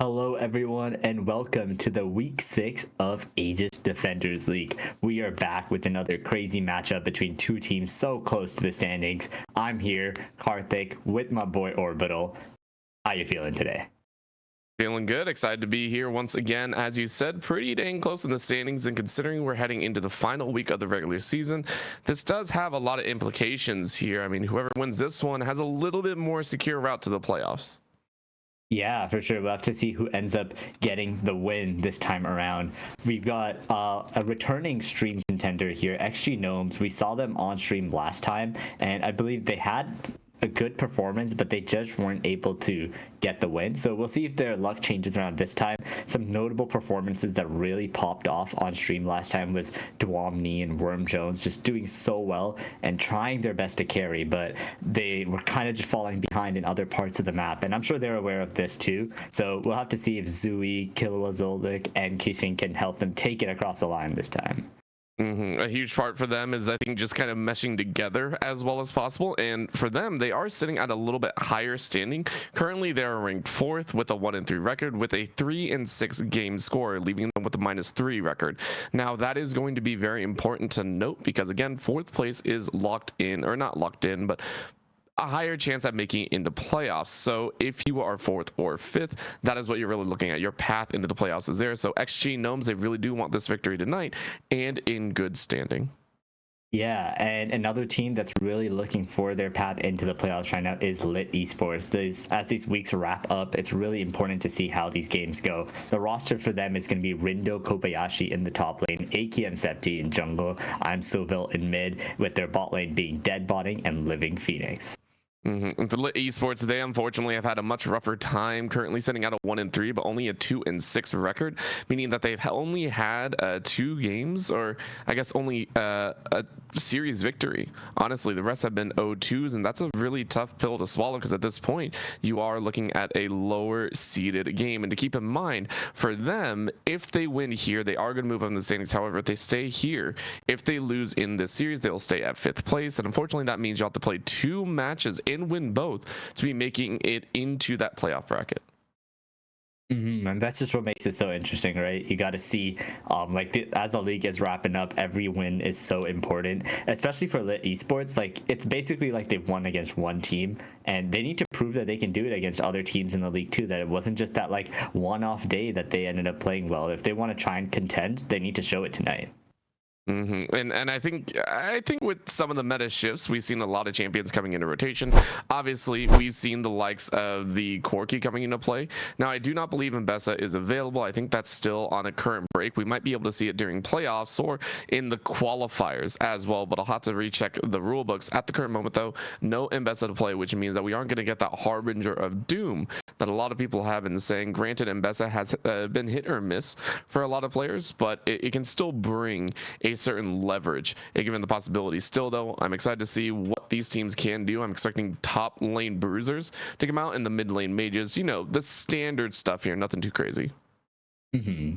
Hello, everyone, and welcome to the Week 6 of Aegis Defenders League. We are back with another crazy matchup between two teams so close to the standings. I'm here, Karthik, with my boy Orbital. How you feeling today? Feeling good, excited to be here once again. As you said, pretty dang close in the standings, and considering we're heading into the final week of the regular season, this does have a lot of implications here. I mean, whoever wins this one has a little bit more secure route to the playoffs. Yeah, for sure. We'll have to see who ends up getting the win this time around. We've got a returning stream contender here, XG Gnomes. We saw them on stream last time, and I believe they had a good performance, but they just weren't able to get the win. So we'll see if their luck changes around this time. Some notable performances that really popped off on stream last time was Dwomni and Worm Jones just doing so well and trying their best to carry, but they were kind of just falling behind in other parts of the map. And I'm sure they're aware of this too. So we'll have to see if Zui, Kilowazoldik, and Kishin can help them take it across the line this time. A huge part for them is, I think, just kind of meshing together as well as possible. And for them, they are sitting at a little bit higher standing. Currently, they're ranked 4th with a 1-3 record with a 3-6 game score, leaving them with a -3 record. Now, that is going to be very important to note because, again, 4th place is locked in, or not locked in, but a higher chance at making it into playoffs. So if you are 4th or 5th, that is what you're really looking at. Your path into the playoffs is there. So XG Gnomes, they really do want this victory tonight and in good standing. Yeah, and another team that's really looking for their path into the playoffs right now is LiT Esports. As these weeks wrap up, it's really important to see how these games go. The roster for them is going to be Rindo Kobayashi in the top lane, AKM Septi in jungle, I'm Soville in mid, with their bot lane being Deadbotting and Living Phoenix. And for LiT Esports, they unfortunately have had a much rougher time, currently sitting at a 1-3, but only a 2-6 record, meaning that they've only had 2 games, or I guess only a series victory. Honestly, the rest have been 0-2s, and that's a really tough pill to swallow because at this point, you are looking at a lower seeded game. And to keep in mind, for them, if they win here, they are going to move up in the standings. However, if they stay here, if they lose in this series, they'll stay at 5th place. And unfortunately, that means you'll have to play 2 matches and win both to be making it into that playoff bracket. And that's just what makes it so interesting, right? You got to see, as the league is wrapping up, every win is so important, especially for LiT Esports. Like, it's basically like they've won against one team, and they need to prove that they can do it against other teams in the league too. That it wasn't just that like one-off day that they ended up playing well. If they want to try and contend, they need to show it tonight. And I think with some of the meta shifts, we've seen a lot of champions coming into rotation. Obviously, we've seen the likes of the Corki coming into play. Now, I do not believe Mbessa is available. I think that's still on a current break. We might be able to see it during playoffs or in the qualifiers as well, but I'll have to recheck the rule books. At the current moment, though, no Mbessa to play, which means that we aren't going to get that harbinger of doom that a lot of people have been saying. Granted, Mbessa has been hit or miss for a lot of players, but it can still bring a certain leverage given the possibilities. Still, though, I'm excited to see what these teams can do. I'm expecting top lane bruisers to come out, and the mid lane mages, you know, the standard stuff here, nothing too crazy.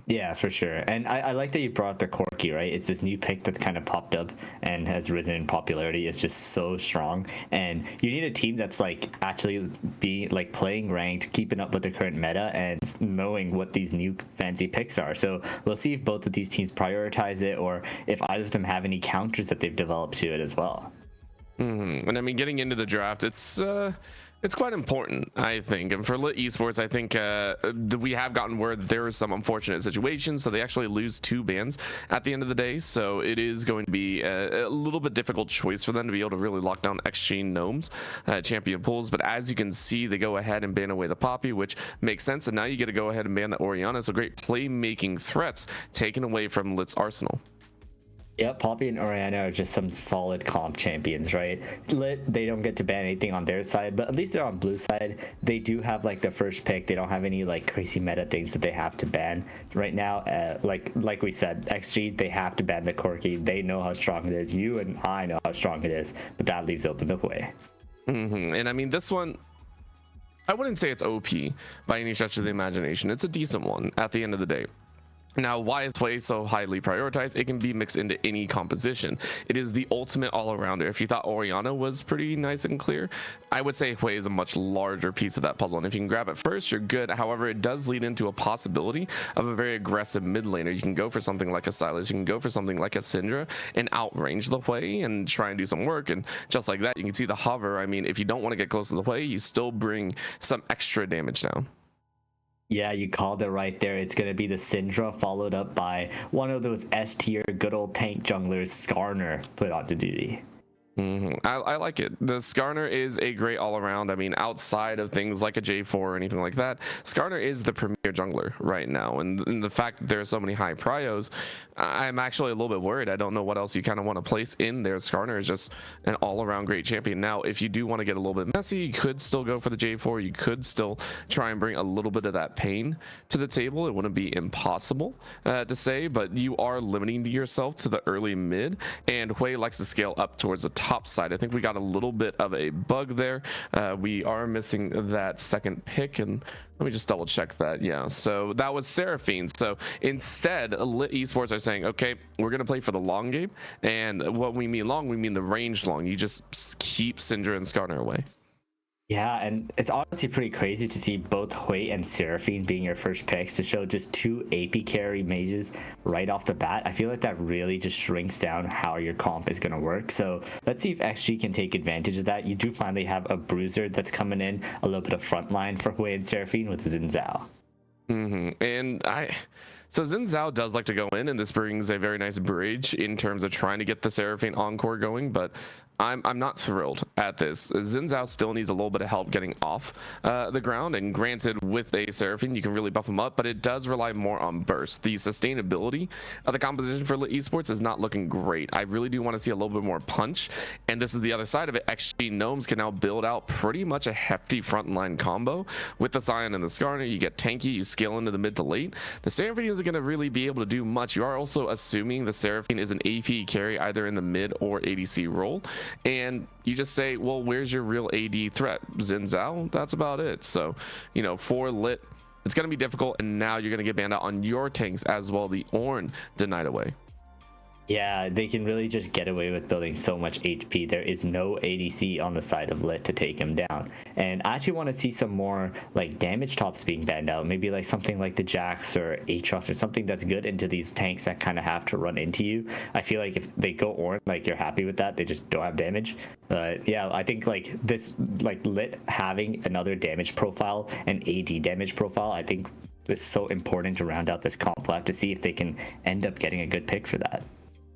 Yeah, for sure. And I like that you brought up the Corki, right? It's this new pick that's kind of popped up and has risen in popularity. It's just so strong. And you need a team that's like actually be like playing ranked, keeping up with the current meta, and knowing what these new fancy picks are. So we'll see if both of these teams prioritize it or if either of them have any counters that they've developed to it as well. And I mean, getting into the draft, it's quite important, I think. And for LiT Esports, I think we have gotten word that there are some unfortunate situations, so they actually lose 2 bans at the end of the day. So it is going to be a little bit difficult choice for them to be able to really lock down XG Gnomes champion pools. But as you can see, they go ahead and ban away the Poppy, which makes sense. And now you get to go ahead and ban the Orianna. So great playmaking threats taken away from LiT's arsenal. Yeah, Poppy and Orianna are just some solid comp champions, right? LiT, they don't get to ban anything on their side, but at least they're on blue side. They do have like the first pick. They don't have any like crazy meta things that they have to ban right now. Like we said, XG, they have to ban the Corki. They know how strong it is. You and I know how strong it is, but that leaves open the way. And I mean, this one, I wouldn't say it's OP by any stretch of the imagination. It's a decent one at the end of the day. Now, why is Hwei so highly prioritized? It can be mixed into any composition. It is the ultimate all-arounder. If you thought Orianna was pretty nice and clear, I would say Hwei is a much larger piece of that puzzle. And if you can grab it first, you're good. However, it does lead into a possibility of a very aggressive mid laner. You can go for something like a Sylas, you can go for something like a Syndra and outrange the Hwei and try and do some work. And just like that, you can see the hover. I mean, if you don't want to get close to the Hwei, you still bring some extra damage down. Yeah, you called it right there. It's going to be the Syndra followed up by one of those S tier good old tank junglers, Skarner, put onto duty. I like it. The Skarner is a great all-around. I mean, outside of things like a J4 or anything like that, Skarner is the premier jungler right now. And the fact that there are so many high prios, I'm actually a little bit worried. I don't know what else you kind of want to place in there. Skarner is just an all-around great champion. Now, if you do want to get a little bit messy, you could still go for the J4. You could still try and bring a little bit of that pain to the table. It wouldn't be impossible to say, but you are limiting yourself to the early mid, and Hwei likes to scale up towards the top side. I think we got a little bit of a bug there. We are missing that second pick, and let me just double check that. Yeah, so that was Seraphine. So instead, LiT Esports are saying, okay, we're going to play for the long game, and what we mean long, we mean the range long. You just keep Syndra and Skarner away. Yeah, and it's honestly pretty crazy to see both Hwei and Seraphine being your first picks to show just two AP carry mages right off the bat. I feel like that really just shrinks down how your comp is going to work. So let's see if XG can take advantage of that. You do finally have a bruiser that's coming in, a little bit of frontline for Hwei and Seraphine with Xin Zhao. And so Xin Zhao does like to go in, and this brings a very nice bridge in terms of trying to get the Seraphine encore going, but I'm not thrilled at this. Xin Zhao still needs a little bit of help getting off the ground, and granted, with a Seraphine, you can really buff him up, but it does rely more on burst. The sustainability of the composition for LiT Esports is not looking great. I really do want to see a little bit more punch, and this is the other side of it. XG Gnomes can now build out pretty much a hefty frontline combo with the Scion and the Skarner. You get tanky, you scale into the mid to late. The Seraphine isn't going to really be able to do much. You are also assuming the Seraphine is an AP carry either in the mid or ADC role, and you just say, well, where's your real AD threat? Xin Zhao? That's about it. So, you know, for LiT, it's going to be difficult, and now you're going to get banned out on your tanks as well. The Ornn denied away. Yeah, they can really just get away with building so much HP. There is no ADC on the side of LiT to take him down. And I actually want to see some more like damage tops being banned out. Maybe like something like the Jax or Aatrox or something that's good into these tanks that kind of have to run into you. I feel like if they go Ornn, like you're happy with that. They just don't have damage. Yeah, I think like this, like LiT having another damage profile and AD damage profile, I think is so important to round out this comp. We'll have to see if they can end up getting a good pick for that.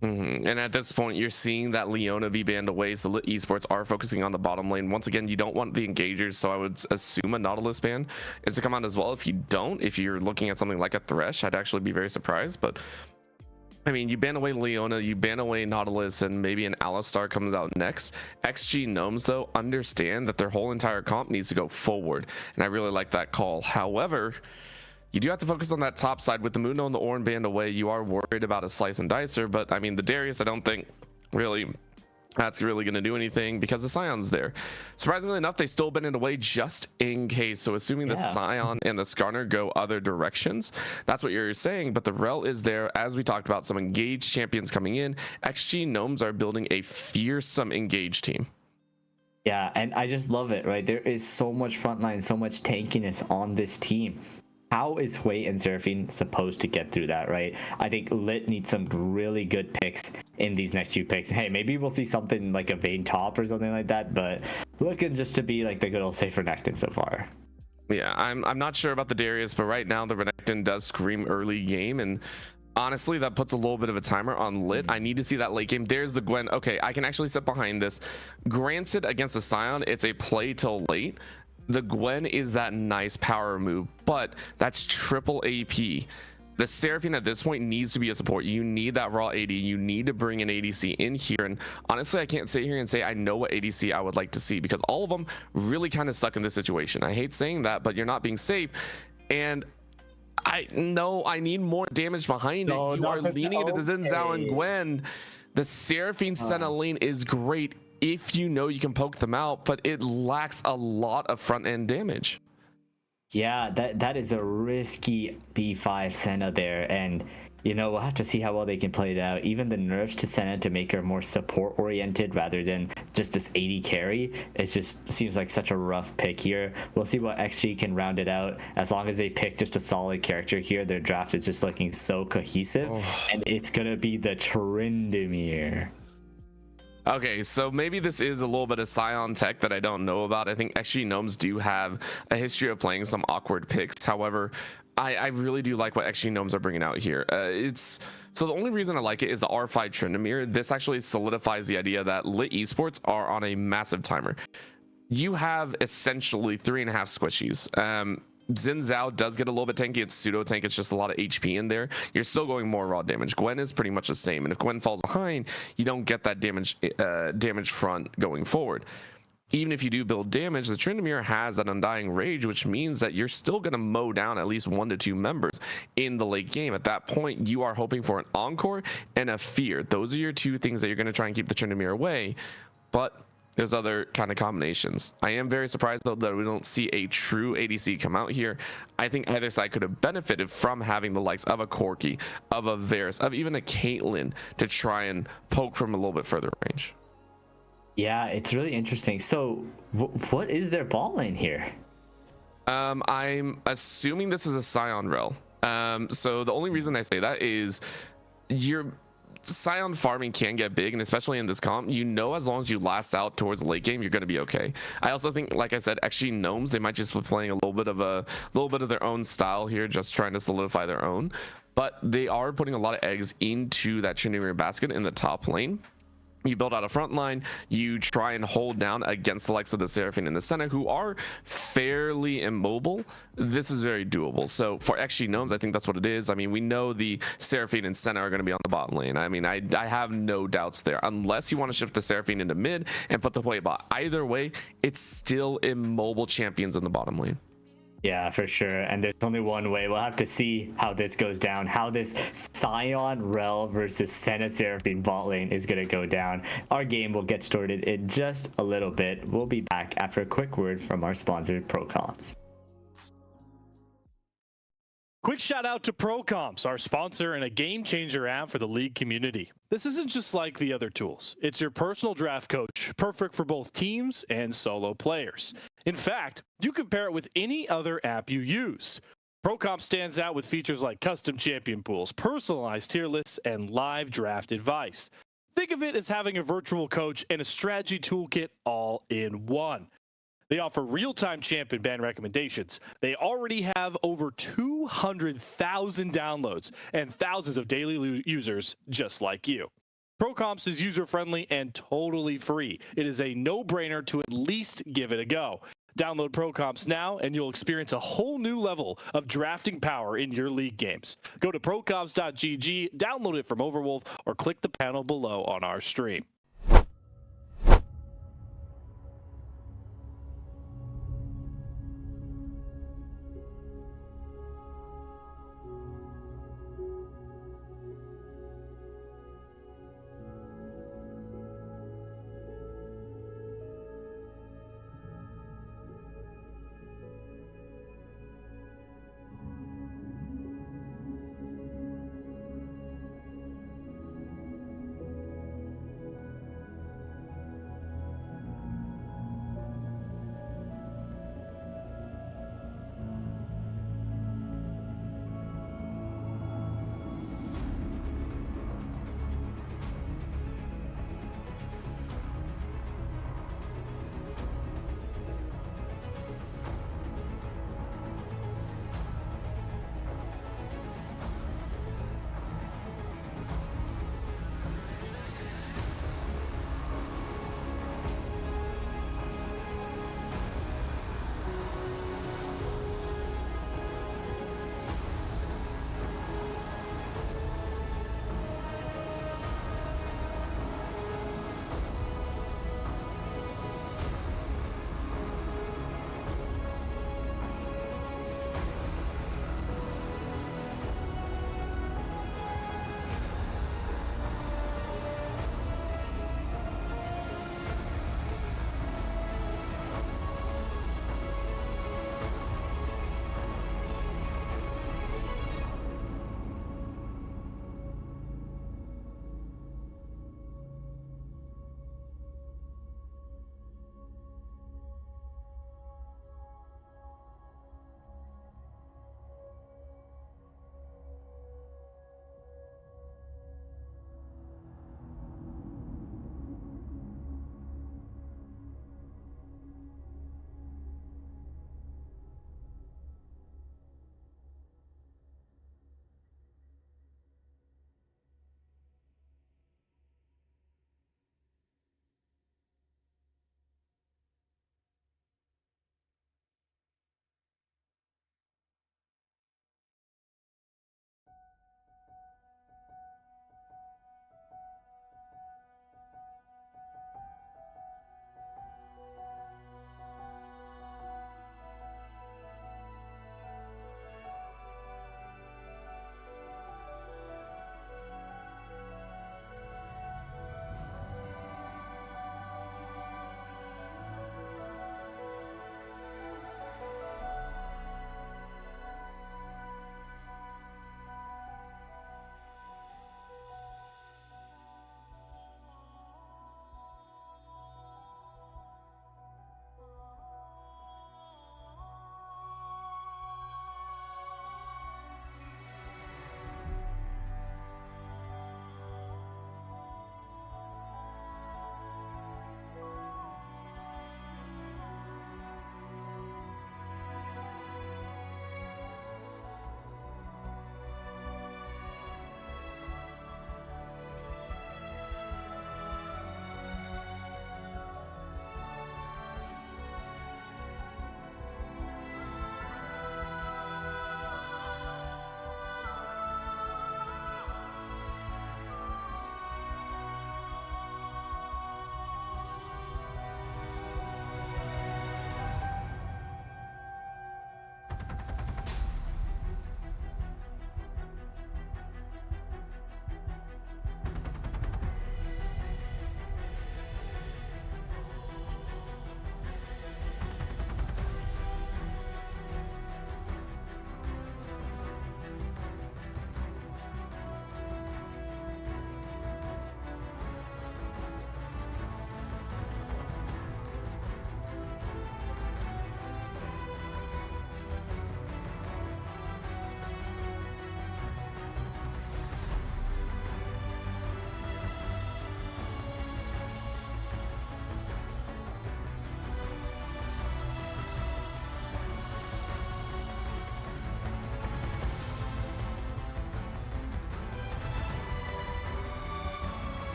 And at this point, you're seeing that Leona be banned away, so LiT Esports are focusing on the bottom lane. Once again, you don't want the engagers, so I would assume a Nautilus ban is to come out as well. If you don't, if you're looking at something like a Thresh, I'd actually be very surprised. But I mean, you ban away Leona, you ban away Nautilus, and maybe an Alistar comes out next. XG Gnomes, though, understand that their whole entire comp needs to go forward, and I really like that call. However, you do have to focus on that top side. With the Mundo and the Ornn banned away, you are worried about a Slice and Dicer, but I mean, the Darius, I don't think really that's really going to do anything because the Scion's there. Surprisingly enough, they still banned it away just in case. So assuming the Scion and the Skarner go other directions, that's what you're saying. But the Rel is there, as we talked about, some engaged champions coming in. XG Gnomes are building a fearsome engaged team. Yeah, and I just love it, right? There is so much frontline, so much tankiness on this team. How is Hwei and Seraphine supposed to get through that, right? I think LiT needs some really good picks in these next few picks. Hey, maybe we'll see something like a Vayne top or something like that, but looking just to be like the good old safe Renekton so far. Yeah, I'm not sure about the Darius, but right now the Renekton does scream early game, and honestly, that puts a little bit of a timer on LiT. I need to see that late game. There's the Gwen. Okay, I can actually sit behind this. Granted, against the Scion, it's a play till late. The Gwen is that nice power move, but that's triple AP. The Seraphine at this point needs to be a support. You need that raw AD. You need to bring an ADC in here. And honestly, I can't sit here and say I know what ADC I would like to see, because all of them really kind of suck in this situation. I hate saying that, but you're not being safe. And I know I need more damage behind it. You are leaning into the Xin Zhao and Gwen. The Seraphine Senna lane is great if you know you can poke them out, but it lacks a lot of front end damage. Yeah, that is a risky B5 Senna there, and you know we'll have to see how well they can play it out. Even the nerfs to Senna to make her more support oriented rather than just this 80 carry, it just seems like such a rough pick here. We'll see what XG can round it out. As long as they pick just a solid character here, their draft is just looking so cohesive, and it's gonna be the Tryndamere. Okay, so maybe this is a little bit of Scion tech that I don't know about. I think actually Gnomes do have a history of playing some awkward picks. However, I really do like what actually Gnomes are bringing out here. It's so the only reason I like it is the R5 Tryndamere. This actually solidifies the idea that LiT Esports are on a massive timer. You have essentially 3.5 squishies. Xin Zhao does get a little bit tanky. It's pseudo tank. It's just a lot of HP in there. You're still going more raw damage. Gwen is pretty much the same. And if Gwen falls behind, you don't get that damage front going forward. Even if you do build damage, the Tryndamere has that Undying Rage, which means that you're still going to mow down at least 1 to 2 members in the late game. At that point, you are hoping for an Encore and a Fear. Those are your 2 things that you're going to try and keep the Tryndamere away. But there's other kind of combinations. I am very surprised though that we don't see a true ADC come out here. I think either side could have benefited from having the likes of a Corki, of a Varus, of even a Caitlyn to try and poke from a little bit further range. Yeah, it's really interesting. So, what is their ball lane here? I'm assuming this is a Scion rel. So the only reason I say that is your Scion farming can get big, and especially in this comp, you know, as long as you last out towards the late game, you're going to be okay. I also think, like I said, actually Gnomes, they might just be playing a little bit of their own style here, just trying to solidify their own. But they are putting a lot of eggs into that Tryndamere basket in the top lane. You build out a front line, you try and hold down against the likes of the Seraphine and the Senna, who are fairly immobile. This is very doable. So for XG Gnomes, I think that's what it is. I mean, we know the Seraphine and Senna are going to be on the bottom lane. I mean, I have no doubts there, unless you want to shift the Seraphine into mid and put the play bot. Either way, it's still immobile champions in the bottom lane. Yeah, for sure. And there's only one way. We'll have to see how this goes down, how this Scion Rel versus Senna Seraphine bot lane is going to go down. Our game will get started in just a little bit. We'll be back after a quick word from our sponsor, ProComps. Quick shout out to ProComps, our sponsor and a game changer app for the league community. This isn't just like the other tools. It's your personal draft coach, perfect for both teams and solo players. In fact, you can pair it with any other app you use. ProComps stands out with features like custom champion pools, personalized tier lists, and live draft advice. Think of it as having a virtual coach and a strategy toolkit all in one. They offer real-time champ and ban recommendations. They already have over 200,000 downloads and thousands of daily users just like you. ProComps is user-friendly and totally free. It is a no-brainer to at least give it a go. Download ProComps now and you'll experience a whole new level of drafting power in your league games. Go to procomps.gg, download it from Overwolf, or click the panel below on our stream.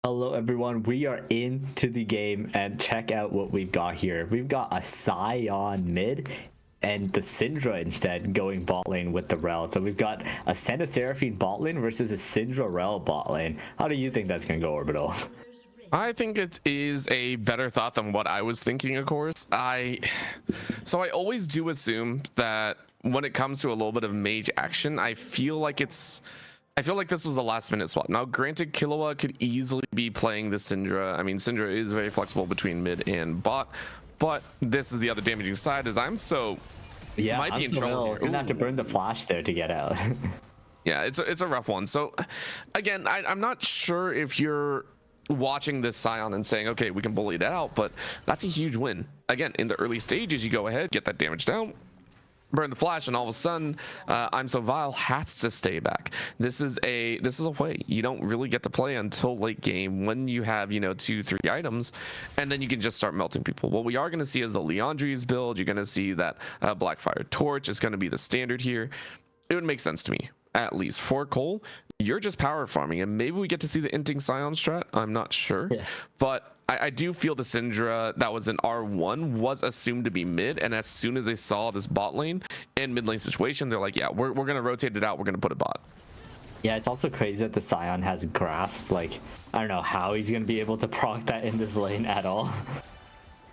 Hello everyone, we are into the game and check out what we've got here. We've got a Sion mid and the Syndra instead going bot lane with the Rel. So we've got a Santa Seraphine bot lane versus a Syndra Rel bot lane. How do you think that's going to go, Orbital? I think it is a better thought than what I was thinking, of course. I always do assume that when it comes to a little bit of mage action, I feel like this was a last minute swap. Now, granted, Killua could easily be playing the Syndra. I mean, Syndra is very flexible between mid and bot, but this is the other damaging side. Might be in trouble here. Gonna have to burn the flash there to get out. Yeah, it's a rough one. So, again, I'm not sure if you're watching this Sion and saying, okay, we can bully it out, but that's a huge win. Again, in the early stages, you go ahead, get that damage down, burn the flash, and all of a sudden I'm So Vile has to stay back. This is a way you don't really get to play until late game when you have 2-3 items, and then you can just start melting people. What we are going to see is the Leandri's build. You're going to see that Blackfire Torch is going to be the standard here. It would make sense to me. At least for Cole, you're just power farming, and maybe we get to see the inting Sion strat. I'm not sure, but I do feel the Syndra that was in R1 was assumed to be mid, and as soon as they saw this bot lane and mid lane situation, they're like, yeah, we're gonna rotate it out, we're gonna put a bot. Yeah, it's also crazy that the Sion has grasp. Like, I don't know how he's gonna be able to proc that in this lane at all.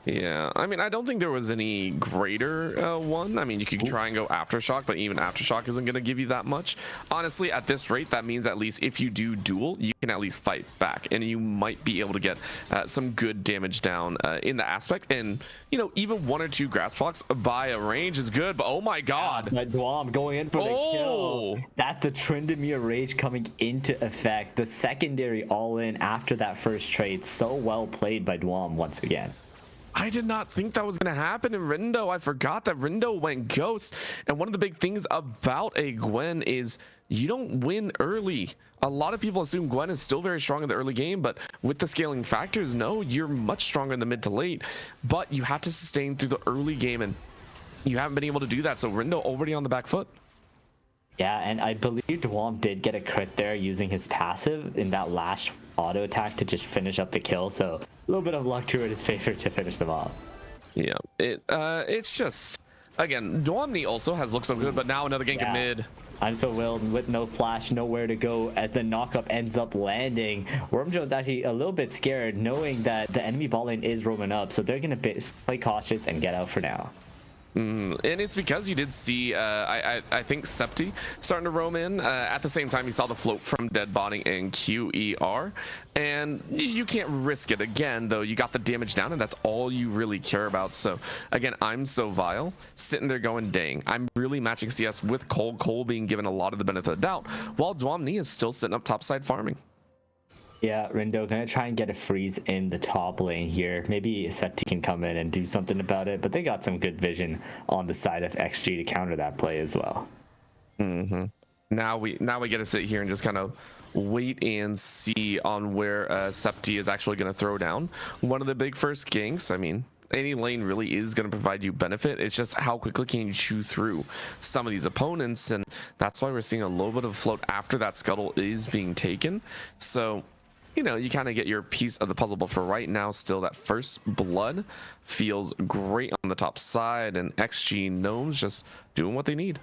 Yeah, I mean, I don't think there was any greater one. I mean, you could try and go Aftershock, but even Aftershock isn't going to give you that much. Honestly, at this rate, that means at least if you do duel, you can at least fight back, and you might be able to get some good damage down in the aspect. And, even 1 or 2 grasp blocks by a range is good, but oh my god. That Dwam going in for the kill. That's the Tryndamere Rage coming into effect. The secondary all-in after that first trade. So well played by Dwam once again. I did not think that was going to happen in Rindo. I forgot that Rindo went ghost. And one of the big things about a Gwen is you don't win early. A lot of people assume Gwen is still very strong in the early game, but with the scaling factors, no, you're much stronger in the mid to late. But you have to sustain through the early game, and you haven't been able to do that. So Rindo already on the back foot. Yeah, and I believe Dwam did get a crit there using his passive in that last auto attack to just finish up the kill. So a little bit of luck to his favor to finish them off. Yeah, it's just, again, Dwamni also has looked so good, but now another gank in mid. I'm So Will with no flash, nowhere to go as the knockup ends up landing. Wormjone's actually a little bit scared knowing that the enemy bot lane is roaming up, so they're going to play cautious and get out for now. And it's because you did see, I think, Septi starting to roam in. At the same time, you saw the float from Deadbody and QER. And you can't risk it again, though. You got the damage down, and that's all you really care about. So, again, I'm So Vile, sitting there going, dang, I'm really matching CS with Cole. Cole being given a lot of the benefit of the doubt, while Dwamni is still sitting up topside farming. Yeah, Rindo gonna try and get a freeze in the top lane here. Maybe Septi can come in and do something about it, but they got some good vision on the side of XG to counter that play as well. Now we get to sit here and just kind of wait and see on where Septi is actually going to throw down one of the big first ganks. I mean, any lane really is going to provide you benefit. It's just how quickly can you chew through some of these opponents, and that's why we're seeing a little bit of float after that scuttle is being taken. So you kind of get your piece of the puzzle, but for right now, still that first blood feels great on the top side, and XG Gnomes just doing what they need.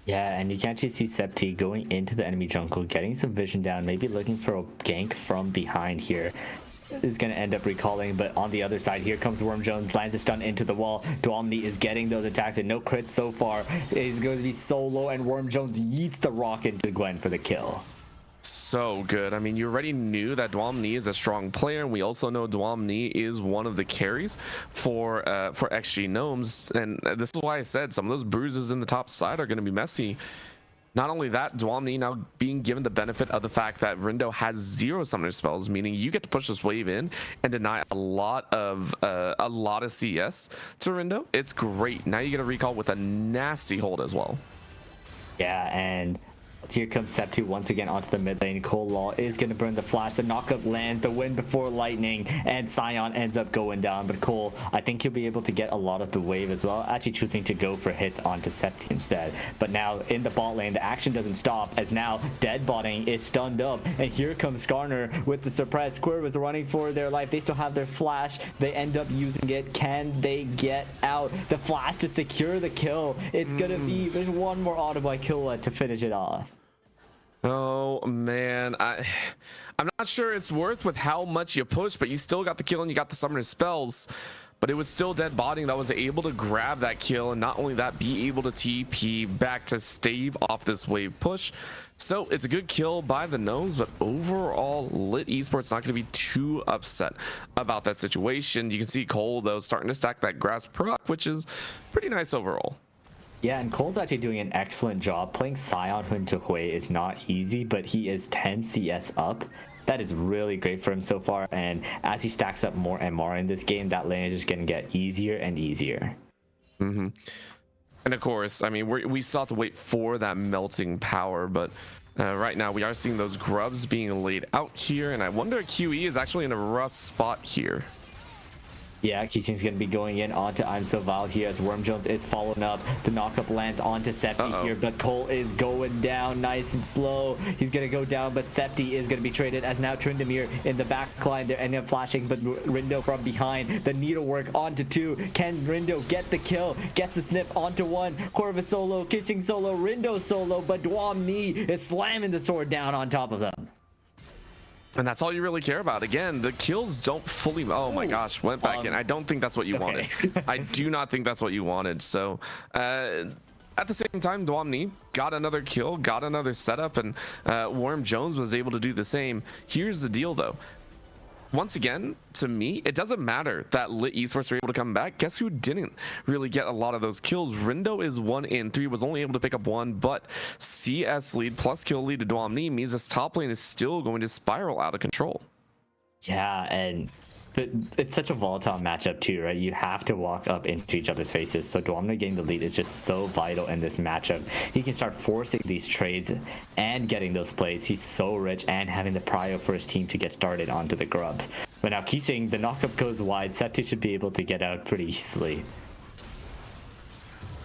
Yeah, and you can actually see Septi going into the enemy jungle, getting some vision down, maybe looking for a gank from behind here. Is going to end up recalling, but on the other side, here comes Wormjones, lands a stun into the wall. Dwamni is getting those attacks and no crits so far. He's going to be solo, and Wormjones yeets the rock into Gwen for the kill. So good. I mean, you already knew that Dwamni is a strong player, and we also know Dwamni is one of the carries for XG Gnomes, and this is why I said some of those bruises in the top side are going to be messy. Not only that, Dwamni now being given the benefit of the fact that Rindo has 0 summoner spells, meaning you get to push this wave in and deny a lot of CS to Rindo. It's great. Now you get a recall with a nasty hold as well. Yeah, and Here comes Sep2 once again onto the mid lane. Cole Law is going to burn the flash. The knockup lands, the win before lightning, and Sion ends up going down. But Cole, I think he'll be able to get a lot of the wave as well, actually choosing to go for hits onto Sep2 instead. But now in the bot lane, the action doesn't stop, as now dead botting is stunned up. And here comes Skarner with the suppress. Square is running for their life. They still have their flash. They end up using it. Can they get out? The flash to secure the kill. It's going to be, there's one more auto by Killa to finish it off. Oh man, I'm not sure it's worth with how much you push, but you still got the kill and you got the summoner spells. But it was still dead botting that was able to grab that kill, and not only that, be able to TP back to stave off this wave push. So it's a good kill by the Gnomes, but overall LiT Esports not going to be too upset about that situation. You can see Cole though starting to stack that grass proc, which is pretty nice overall. Yeah, and Cole's actually doing an excellent job. Playing Sion into Hui is not easy, but he is 10 CS up. That is really great for him so far, and as he stacks up more and more in this game, that lane is just going to get easier and easier. And of course, I mean, we still have to wait for that melting power, but right now we are seeing those grubs being laid out here, and I wonder if QE is actually in a rough spot here. Yeah, Keating's going to be going in onto I'm So Vile here as Worm Jones is following up. The knockup lands onto Septi here, but Cole is going down nice and slow. He's going to go down, but Septi is going to be traded as now Tryndamere in the back line. They're ending up flashing, but Rindo from behind. The needlework onto 2. Can Rindo get the kill? Gets the snip onto 1. Corvus solo, Kissing solo, Rindo solo, but Dwam Knee is slamming the sword down on top of them. And that's all you really care about. Again, the kills don't fully... Oh my gosh, went back in. I don't think that's what you wanted. I do not think that's what you wanted. So, at the same time, Dwamni got another kill, got another setup, and Worm Jones was able to do the same. Here's the deal, though. Once again, to me, it doesn't matter that LiT Esports were able to come back. Guess who didn't really get a lot of those kills? Rindo is 1 in 3, was only able to pick up 1, but CS lead plus kill lead to Dwamni means this top lane is still going to spiral out of control. Yeah, and it's such a volatile matchup too, right? You have to walk up into each other's faces. So Dwamna getting the lead is just so vital in this matchup. He can start forcing these trades and getting those plays. He's so rich, and having the prio for his team to get started onto the grubs. But now Keating, the knockup goes wide. Septi should be able to get out pretty easily.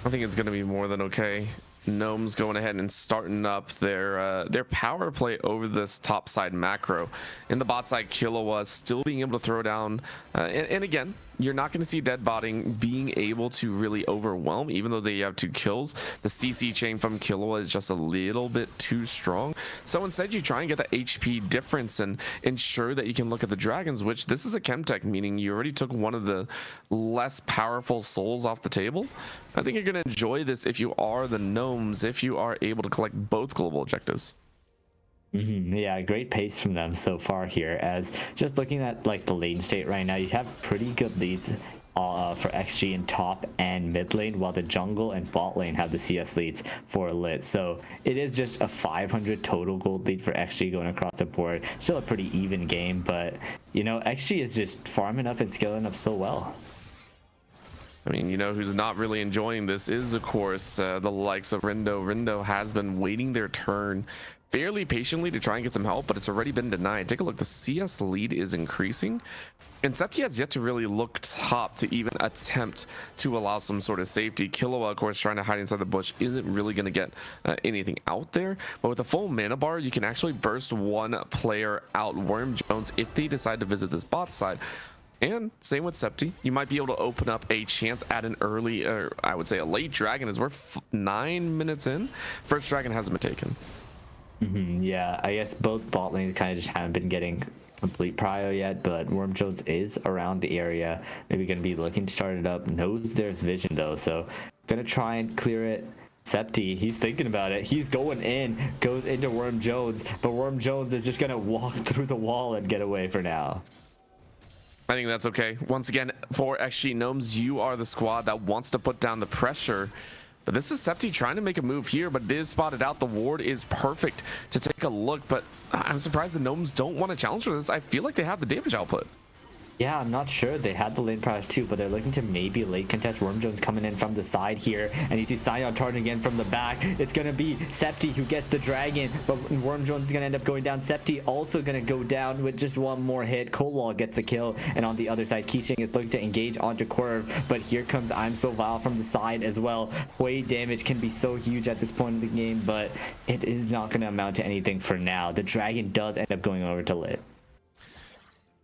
I think it's going to be more than okay. Gnomes going ahead and starting up their power play over this top side macro. In the bot side, Killua still being able to throw down, and again, you're not going to see dead botting being able to really overwhelm, even though they have 2 kills. The CC chain from Killua is just a little bit too strong. So instead, you try and get the HP difference and ensure that you can look at the dragons, which this is a Chemtech, meaning you already took one of the less powerful souls off the table. I think you're going to enjoy this if you are the Gnomes, if you are able to collect both global objectives. Yeah, great pace from them so far here. As just looking at like the lane state right now, you have pretty good leads for XG in top and mid lane, while the jungle and bot lane have the CS leads for LiT. So it is just a 500 total gold lead for XG going across the board. Still a pretty even game, but you know, XG is just farming up and scaling up so well. I mean, you know who's not really enjoying this is, of course, the likes of Rindo. Rindo has been waiting their turn fairly patiently to try and get some help, but it's already been denied. Take a look. The CS lead is increasing, and Septi has yet to really look top to even attempt to allow some sort of safety. Killua, of course, trying to hide inside the bush isn't really going to get anything out there, but with a full mana bar, you can actually burst one player out. Worm Jones, if they decide to visit this bot side. And same with Septi, you might be able to open up a chance at an early, or I would say a late dragon, as we're 9 minutes in. First dragon hasn't been taken. Yeah, I guess both bot lanes kind of just haven't been getting complete prio yet, but Worm Jones is around the area. Maybe going to be looking to start it up. Knows there's vision though, so going to try and clear it. Septi, he's thinking about it. He's going in, goes into Worm Jones, but Worm Jones is just going to walk through the wall and get away for now. I think that's okay. Once again, for XG Gnomes, you are the squad that wants to put down the pressure. But this is Septi trying to make a move here, but it is spotted out. The ward is perfect to take a look, but I'm surprised the Gnomes don't want to challenge for this. I feel like they have the damage output. Yeah, I'm not sure. They had the lane prize too, but they're looking to maybe late contest. Worm Jones coming in from the side here, and you see Sion charging again from the back. It's gonna be Septi who gets the dragon, but Worm Jones is gonna end up going down. Septi also gonna go down with just one more hit. Coldwall gets the kill, and on the other side, Keeching is looking to engage onto Quirv, but here comes I'm So Vile from the side as well. Way damage can be so huge at this point in the game, but it is not gonna amount to anything for now. The dragon does end up going over to LiT.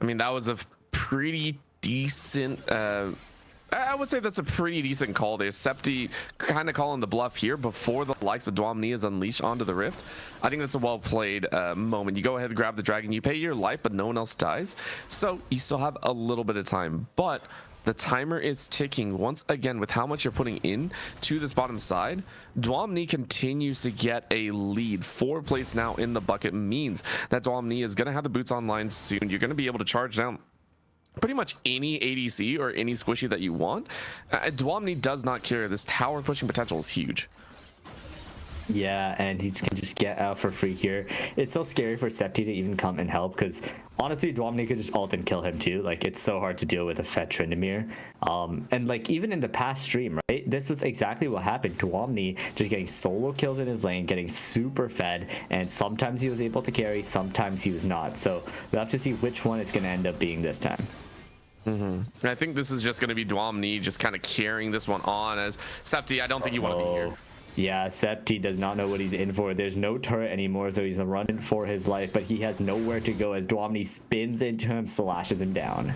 I mean, that was a pretty decent I would say that's a pretty decent call there. Septi kind of calling the bluff here before the likes of Dwamni is unleashed onto the Rift. I think that's a well played moment. You go ahead and grab the dragon, you pay your life, but no one else dies, so you still have a little bit of time, but the timer is ticking once again with how much you're putting in to this bottom side. Dwamni continues to get a lead. 4 plates now in the bucket means that Dwamni is going to have the boots online soon. You're going to be able to charge down pretty much any ADC or any squishy that you want. Dwamni does not care. This tower pushing potential is huge. Yeah, and he can just get out for free here. It's so scary for Septi to even come and help, because honestly, Dwamni could just ult and kill him too. Like, it's so hard to deal with a fed Tryndamere. And like, even in the past stream, right, this was exactly what happened. Dwamni just getting solo kills in his lane, getting super fed, and sometimes he was able to carry, sometimes he was not. So we'll have to see which one it's going to end up being this time. I think this is just going to be Dwamni just kind of carrying this one on, as Septi, I don't think you want to be here. Yeah, Septi does not know what he's in for. There's no turret anymore, so he's running for his life, but he has nowhere to go as Dwamni spins into him, slashes him down.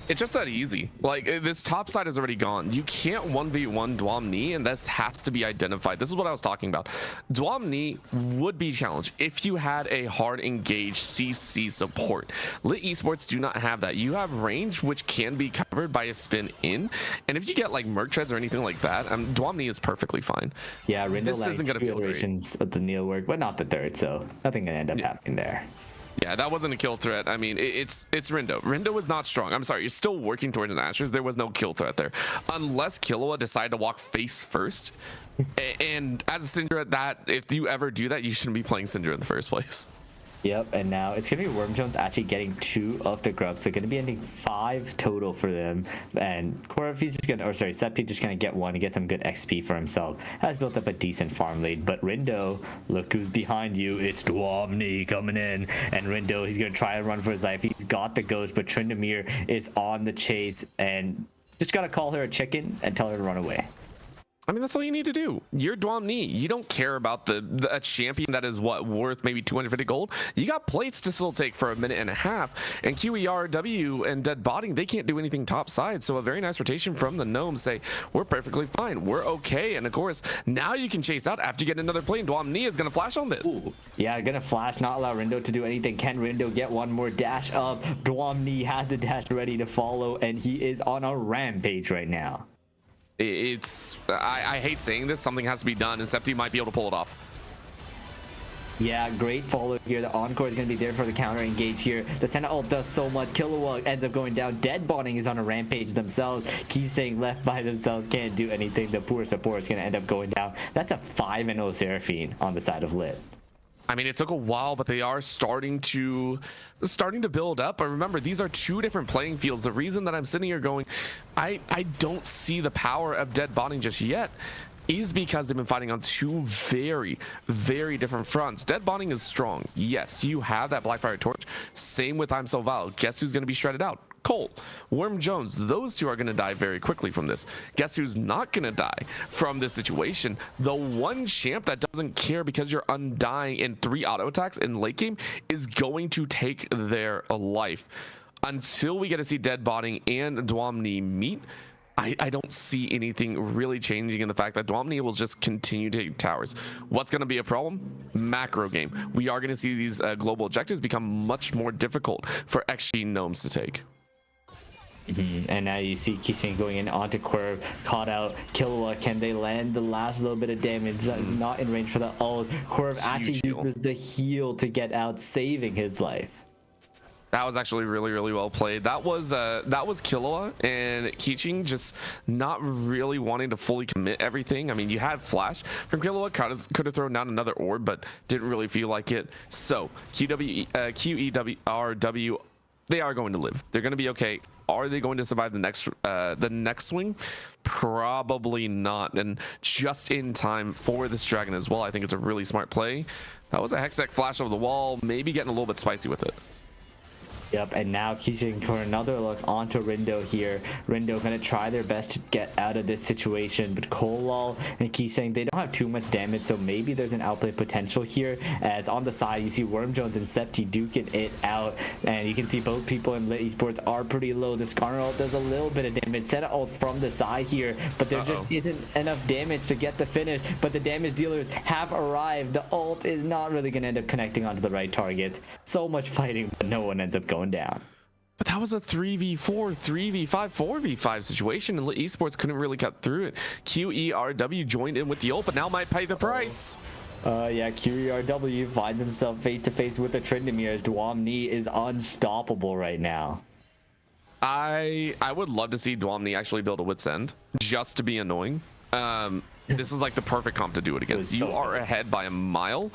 It's just that easy. Like, this top side is already gone. You can't 1v1 Dwamni, and this has to be identified. This is what I was talking about. Dwamni would be challenged if you had a hard engaged CC support. LiT Esports do not have that. You have range, which can be covered by a spin in, and if you get like Merc Treads or anything like that, Dwamni is perfectly fine. Yeah, Rindo this isn't gonna feel great. Of the Neil work, but not the third, so nothing gonna end up happening there. Yeah, that wasn't a kill threat. I mean, it's Rindo. Rindo was not strong. I'm sorry, you're still working towards an Ashes. There was no kill threat there. Unless Killua decided to walk face first. And as a Syndra, that if you ever do that, you shouldn't be playing Syndra in the first place. Yep, and now it's going to be Worm Jones actually getting 2 of the grubs, so going to be ending 5 total for them. And Quirv, he's just going to, or sorry, Septi just going to get 1 and get some good XP for himself. Has built up a decent farm lead, but Rindo, look who's behind you. It's Dwamni coming in, and Rindo, he's going to try and run for his life. He's got the ghost, but Tryndamere is on the chase, and just got to call her a chicken and tell her to run away. I mean, that's all you need to do. You're Dwamni. You don't care about a champion that is what, worth maybe 250 gold. You got plates to still take for a minute and a half, and QERW and Dead Body, they can't do anything top side. So a very nice rotation from the Gnomes. Say, we're perfectly fine, we're okay. And of course, now you can chase out after you get another play, and Dwamni is gonna flash on this. Ooh. Yeah, gonna flash, not allow Rindo to do anything. Can Rindo get one more dash up? Dwamni has a dash ready to follow, and he is on a rampage right now. I hate saying this, something has to be done, and Septi might be able to pull it off. Yeah, great follow here. The Encore is going to be there for the counter engage here. The Senna ult does so much. Killua ends up going down. Dead Bonding is on a rampage themselves. Keep staying left by themselves. Can't do anything. The poor support is going to end up going down. That's a 5-0 Seraphine on the side of LiT. I mean, it took a while, but they are starting to build up. But remember, these are 2 different playing fields. The reason that I'm sitting here going, I don't see the power of Dead Bonding just yet, is because they've been fighting on 2 very, very different fronts. Dead Bonding is strong. Yes, you have that Blackfire Torch. Same with I'm So Vile. Guess who's going to be shredded out? Cole, Worm Jones, those 2 are going to die very quickly from this. Guess who's not going to die from this situation? The one champ that doesn't care because you're undying in 3 auto attacks in late game is going to take their life. Until we get to see Dead Bonding and Dwamni meet, I don't see anything really changing in the fact that Dwamni will just continue to take towers. What's going to be a problem? Macro game. We are going to see these global objectives become much more difficult for XG Gnomes to take. And now you see Keeching going in onto Quirv, caught out. Killua, can they land the last little bit of damage? That is not in range for the ult. Quirv actually uses the heal to get out, saving his life. That was actually really, really well played. That was Killua and Keeching just not really wanting to fully commit everything. I mean, you had flash from Killua, could have thrown down another orb, but didn't really feel like it. So QEWRW they are going to live. They're going to be okay. Are they going to survive the next swing? Probably not. And just in time for this dragon as well. I think it's a really smart play. That was a Hextech flash over the wall, maybe getting a little bit spicy with it. Yep, and now Keysing for another look onto Rindo here. Rindo gonna try their best to get out of this situation, but Kolal and Keysing, they don't have too much damage, so maybe there's an outplay potential here. As on the side, you see Worm Jones and Septi duking it out, and you can see both people in LiT Esports are pretty low. The Skarner ult does a little bit of damage. Set ult from the side here, but there just isn't enough damage to get the finish. But the damage dealers have arrived. The ult is not really gonna end up connecting onto the right targets. So much fighting, but no one ends up going down. But that was a 3v4, 3v5, 4v5 situation, and LiT Esports couldn't really cut through it. QERW joined in with the ult, but now might pay the price. Yeah, QERW finds himself face to face with the Tryndamere as Dwamni is unstoppable right now. I would love to see Dwamni actually build a Wit's End just to be annoying. This is like the perfect comp to do it against. You are ahead by a mile,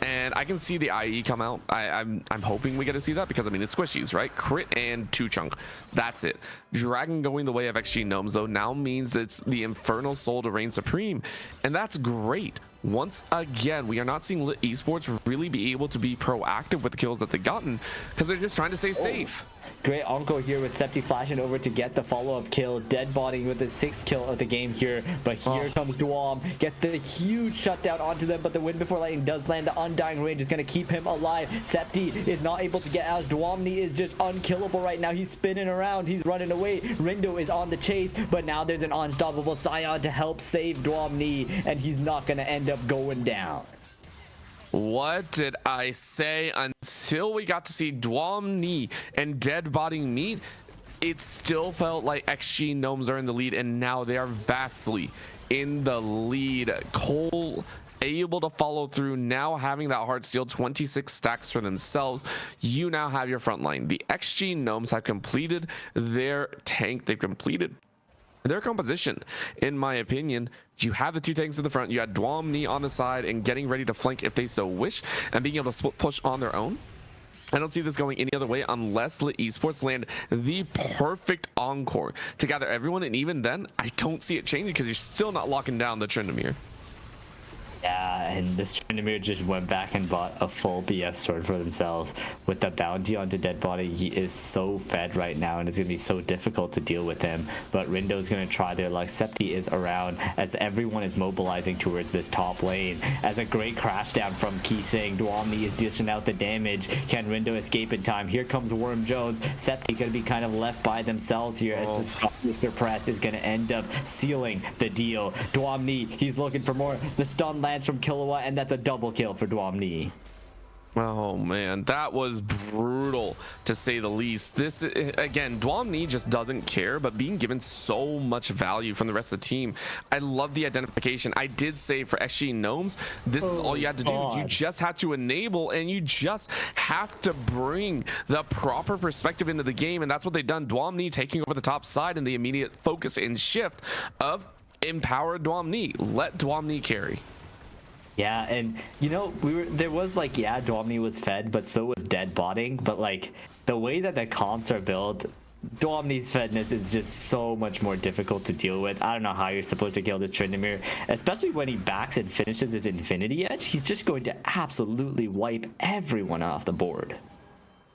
and I can see the IE come out. I'm hoping we get to see that because I mean it's squishies, right? Crit and 2 chunk. That's it. Dragon going the way of XG Gnomes though now means that it's the Infernal Soul to reign supreme, and that's great. Once again, we are not seeing LiT Esports really be able to be proactive with the kills that they've gotten because they're just trying to stay safe. Great Onko here with Septi flashing over to get the follow-up kill. Dead body with the 6th kill of the game here. But here comes Dwam. Gets the huge shutdown onto them, but the Wind Before Lightning does land. The Undying Range is going to keep him alive. Septi is not able to get out. Dwamni is just unkillable right now. He's spinning around. He's running away. Rindo is on the chase, but now there's an unstoppable Scion to help save Dwamni, and he's not going to end up going down. What did I say? Until we got to see Dwamni and Dead Body meet, it still felt like XG Gnomes are in the lead, and now they are vastly in the lead. Cole able to follow through, now having that hard steal, 26 stacks for themselves. You now have your front line. The XG Gnomes have completed their tank. They've completed their composition, in my opinion. You have the 2 tanks in the front, you had Dwamni on the side and getting ready to flank if they so wish, and being able to split push on their own. I don't see this going any other way unless LiT Esports land the perfect encore to gather everyone, and even then I don't see it changing because you're still not locking down the Tryndamere. Yeah, and this Tryndamere just went back and bought a full BF sword for themselves. With the bounty onto Dead Body, he is so fed right now, and it's going to be so difficult to deal with him. But Rindo's going to try their luck. Septi is around as everyone is mobilizing towards this top lane. As a great crash down from Keysing, Dwamni is dishing out the damage. Can Rindo escape in time? Here comes Worm Jones. Septi going to be kind of left by themselves here as the Scottish Suppress is going to end up sealing the deal. Dwamni, he's looking for more. The stun lands from Kilowatt, and that's a double kill for Dwamni. Oh man, that was brutal to say the least. This again, Dwamni just doesn't care, but being given so much value from the rest of the team. I love the identification. I did say for XG Gnomes, this is all you had to do. You just had to enable, and you just have to bring the proper perspective into the game, and that's what they've done. Dwamni taking over the top side, and the immediate focus and shift of empower Dwamni. Let Dwamni carry. Yeah, and you know, there was like, yeah, Dwamni was fed, but so was Dead Botting. But like the way that the comps are built, Dwamni's fedness is just so much more difficult to deal with. I don't know how you're supposed to kill this Tryndamere, especially when he backs and finishes his Infinity Edge. He's just going to absolutely wipe everyone off the board.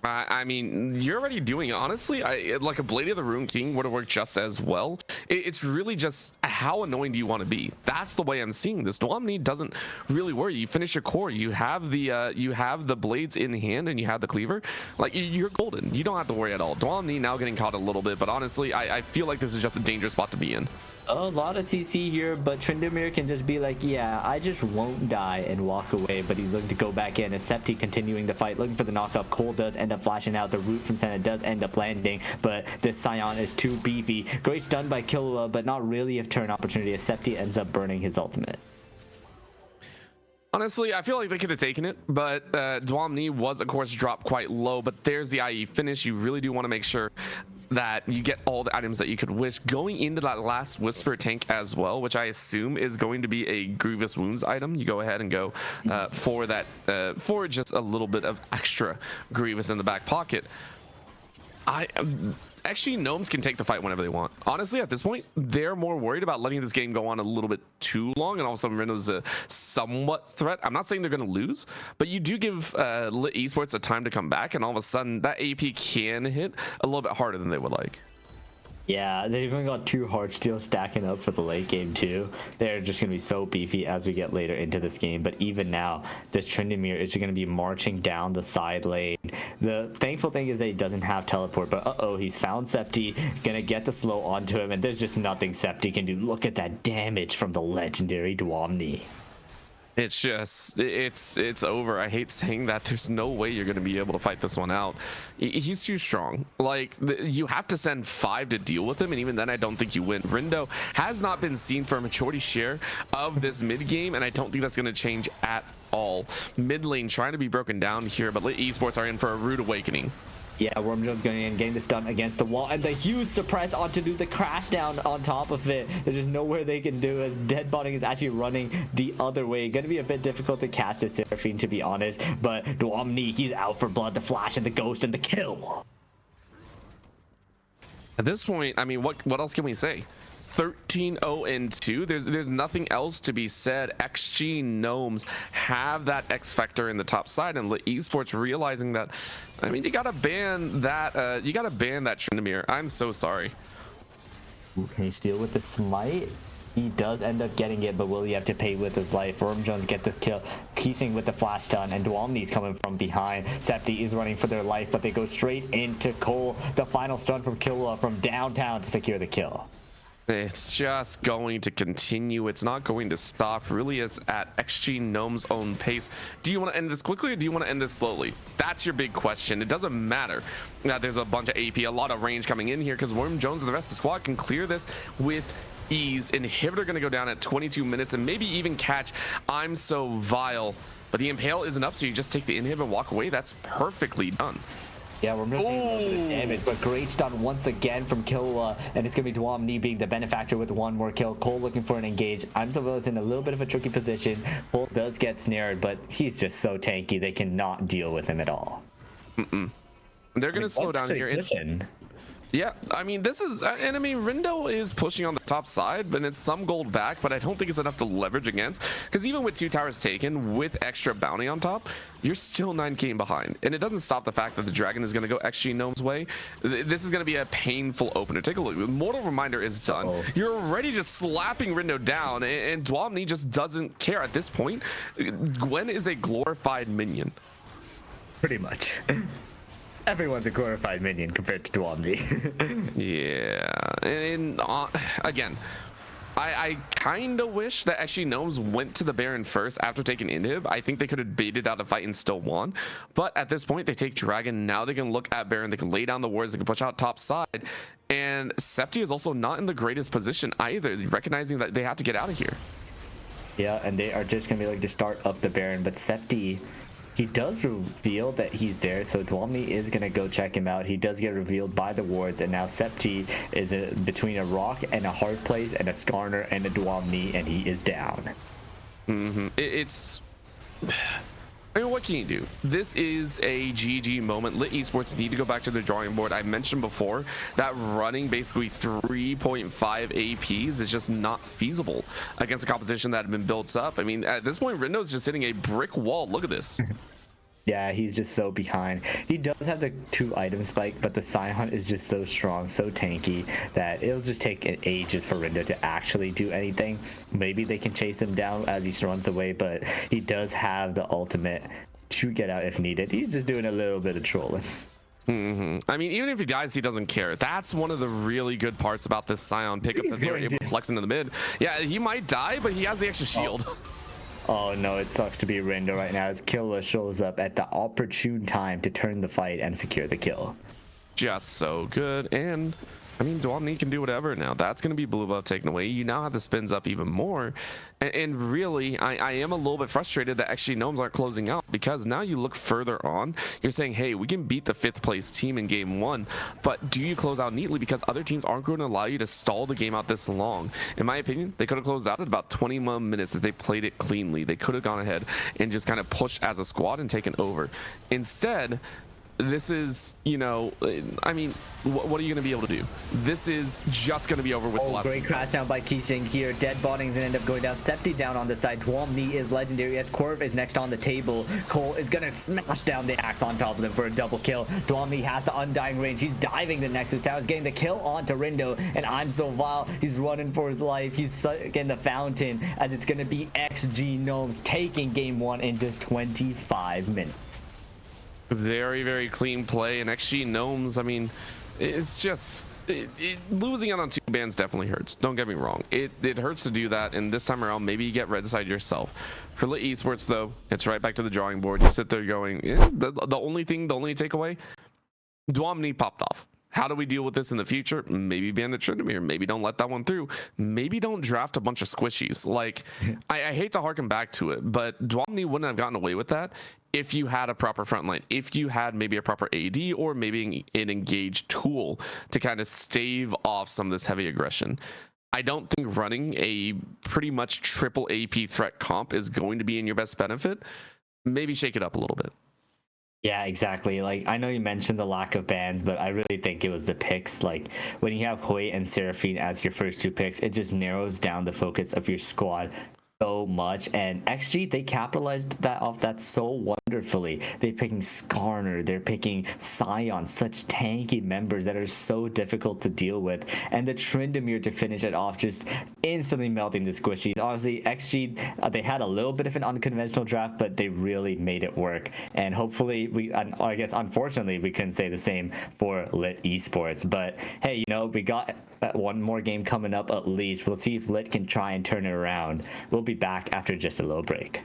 I mean, you're already doing it. Honestly, like a Blade of the Rune King would have worked just as well. It's really just how annoying do you want to be? That's the way I'm seeing this. Dwamni doesn't really worry. You finish your core. You have the blades in hand, and you have the cleaver. Like you're golden. You don't have to worry at all. Dwamni now getting caught a little bit, but honestly, I feel like this is just a dangerous spot to be in. A lot of CC here, but Tryndamere can just be like, yeah, I just won't die and walk away, but he's looking to go back in. As Septi continuing the fight, looking for the knockup. Cole does end up flashing out. The root from Senna does end up landing, but this Scion is too beefy. Great stun by Killua, but not really a turn opportunity as Septi ends up burning his ultimate. Honestly, I feel like they could have taken it, but Dwamni was, of course, dropped quite low, but there's the IE finish. You really do want to make sure that you get all the items that you could wish. Going into that last Whisper tank as well, which I assume is going to be a Grievous Wounds item. You go ahead and go for that, for just a little bit of extra Grievous in the back pocket. Actually, Gnomes can take the fight whenever they want. Honestly, at this point, they're more worried about letting this game go on a little bit too long, and all of a sudden Reno's a somewhat threat. I'm not saying they're going to lose, but you do give LiT Esports a time to come back, and all of a sudden that AP can hit a little bit harder than they would like. Yeah, they've even got 2 Heartsteel stacking up for the late game too. They're just going to be so beefy as we get later into this game. But even now, this Tryndamere is going to be marching down the side lane. The thankful thing is that he doesn't have teleport, but uh-oh, he's found Septi, going to get the slow onto him, and there's just nothing Septi can do. Look at that damage from the legendary Dwamni. It's just, it's over. I hate saying that. There's no way you're going to be able to fight this one out. He's too strong. Like, you have to send 5 to deal with him, and even then I don't think you win. Rindo has not been seen for a majority share of this mid game, and I don't think that's going to change at all. Mid lane trying to be broken down here, but LiT Esports are in for a rude awakening. Yeah, Wormjone's going in, getting the stun against the wall, and the huge suppress onto do the crash down on top of it. There's just nowhere they can do as Deadbotting is actually running the other way. Going to be a bit difficult to catch the Seraphine, to be honest, but Dwamni, he's out for blood, the flash and the ghost and the kill. At this point, I mean, what else can we say? 13-0-2. There's nothing else to be said. XG Gnomes have that X factor in the top side, and LiT Esports realizing that, I mean, you gotta ban that Tryndamere. I'm so sorry. Ooh, can he steal with the smite? He does end up getting it, but will he have to pay with his life? Wormjones get the kill, piecing with the flash stun, and Dwamni's coming from behind. Septi is running for their life, but they go straight into Cole. The final stun from Killua from downtown to secure the kill. It's just going to continue. It's not going to stop. Really, it's at XG Gnome's own pace. Do you want to end this quickly or do you want to end this slowly? That's your big question. It doesn't matter that there's a bunch of AP, a lot of range coming in here, because Wormjones and the rest of the squad can clear this with ease. Inhibitor going to go down at 22 minutes and maybe even catch I'm So Vile. But the Impale isn't up, so you just take the inhib and walk away. That's perfectly done. Yeah, we're missing a little bit of damage, but great stun once again from Killua, and it's going to be Dwamni being the benefactor with 1 more kill. Cole looking for an engage. I'm So Vile is in a little bit of a tricky position. Cole does get snared, but he's just so tanky, they cannot deal with him at all. They're going to slow down here. Yeah, I mean, this is, and I mean, Rindo is pushing on the top side, but it's some gold back, but I don't think it's enough to leverage against, because even with 2 towers taken, with extra bounty on top, you're still 9k behind, and it doesn't stop the fact that the dragon is going to go XG Gnome's way. This is going to be a painful opener. Take a look. Mortal Reminder is done. You're already just slapping Rindo down, and Dwamni just doesn't care at this point. Gwen is a glorified minion. Pretty much. Everyone's a glorified minion compared to Dwamni. Yeah, and again, I kind of wish that actually Gnomes went to the Baron first after taking inhib. I think they could have baited out a fight and still won. But at this point, they take Dragon. Now they can look at Baron. They can lay down the wards. They can push out top side. And Septi is also not in the greatest position either, recognizing that they have to get out of here. Yeah, and they are just going to be like to start up the Baron. But Septi, he does reveal that he's there, so Dwamni is going to go check him out. He does get revealed by the wards, and now Septi is between a rock and a hard place and a Skarner and a Dwamni, and he is down. It's... I mean, what can you do? This is a GG moment. LiT Esports need to go back to the drawing board. I mentioned before that running basically 3.5 APs is just not feasible against a composition that had been built up. I mean, at this point, Rindo's just hitting a brick wall. Look at this. Yeah, he's just so behind. He does have the 2 item spike, but the Scion is just so strong, so tanky, that it'll just take ages for Rindo to actually do anything. Maybe they can chase him down as he runs away, but he does have the ultimate to get out if needed. He's just doing a little bit of trolling. I mean, even if he dies, he doesn't care. That's one of the really good parts about this Scion pickup, that they were able to flex into the mid. Yeah, he might die, but he has the extra shield. Oh no, it sucks to be Rindo right now as Killua shows up at the opportune time to turn the fight and secure the kill. Just so good. And I mean, Dwamni can do whatever now. That's going to be blue buff taken away. You now have the spins up even more. And really, I am a little bit frustrated that actually Gnomes aren't closing out, because now you look further on, you're saying, hey, we can beat the 5th place team in game 1, but do you close out neatly? Because other teams aren't going to allow you to stall the game out this long. In my opinion, they could have closed out at about 21 minutes if they played it cleanly. They could have gone ahead and just kind of pushed as a squad and taken over. Instead, this is, you know, I mean, what are you going to be able to do? This is just going to be over with the last great crash down by Keisheng here. Dead botting's gonna end up going down. Septi down on the side. Dwomni is legendary as Corv is next on the table. Cole is gonna smash down the axe on top of them for a double kill. Dwomni has the undying range. He's diving the Nexus Tower. He's getting the kill onto Rindo, and I'm so vile. He's running for his life. He's getting the fountain as it's gonna be XG Gnomes taking game 1 in just 25 minutes. Very, very clean play. And XG Gnomes, I mean, it's just losing out on 2 bans definitely hurts. Don't get me wrong. It hurts to do that, and this time around maybe you get red side yourself. For LiT Esports though, it's right back to the drawing board. You sit there going, the only takeaway, Dwomni popped off. How do we deal with this in the future? Maybe ban the Tryndamere. Maybe don't let that one through. Maybe don't draft a bunch of squishies. Like, I hate to harken back to it, but Dwomni wouldn't have gotten away with that if you had a proper front line, if you had maybe a proper AD or maybe an engaged tool to kind of stave off some of this heavy aggression. I don't think running a pretty much triple AP threat comp is going to be in your best benefit. Maybe shake it up a little bit. Yeah, exactly. Like, I know you mentioned the lack of bans, but I really think it was the picks. Like, when you have Hoyt and Seraphine as your first 2 picks, it just narrows down the focus of your squad so much. And XG, they capitalized that off that so wonderfully. They're picking Skarner, they're picking Sion, such tanky members that are so difficult to deal with, and the Tryndamere to finish it off, just instantly melting the squishies. Honestly, XG, they had a little bit of an unconventional draft, but they really made it work. And hopefully I guess unfortunately we couldn't say the same for LiT Esports, but hey, you know, we got one more game coming up at least. We'll see if LiT can try and turn it around. We'll be back after just a little break.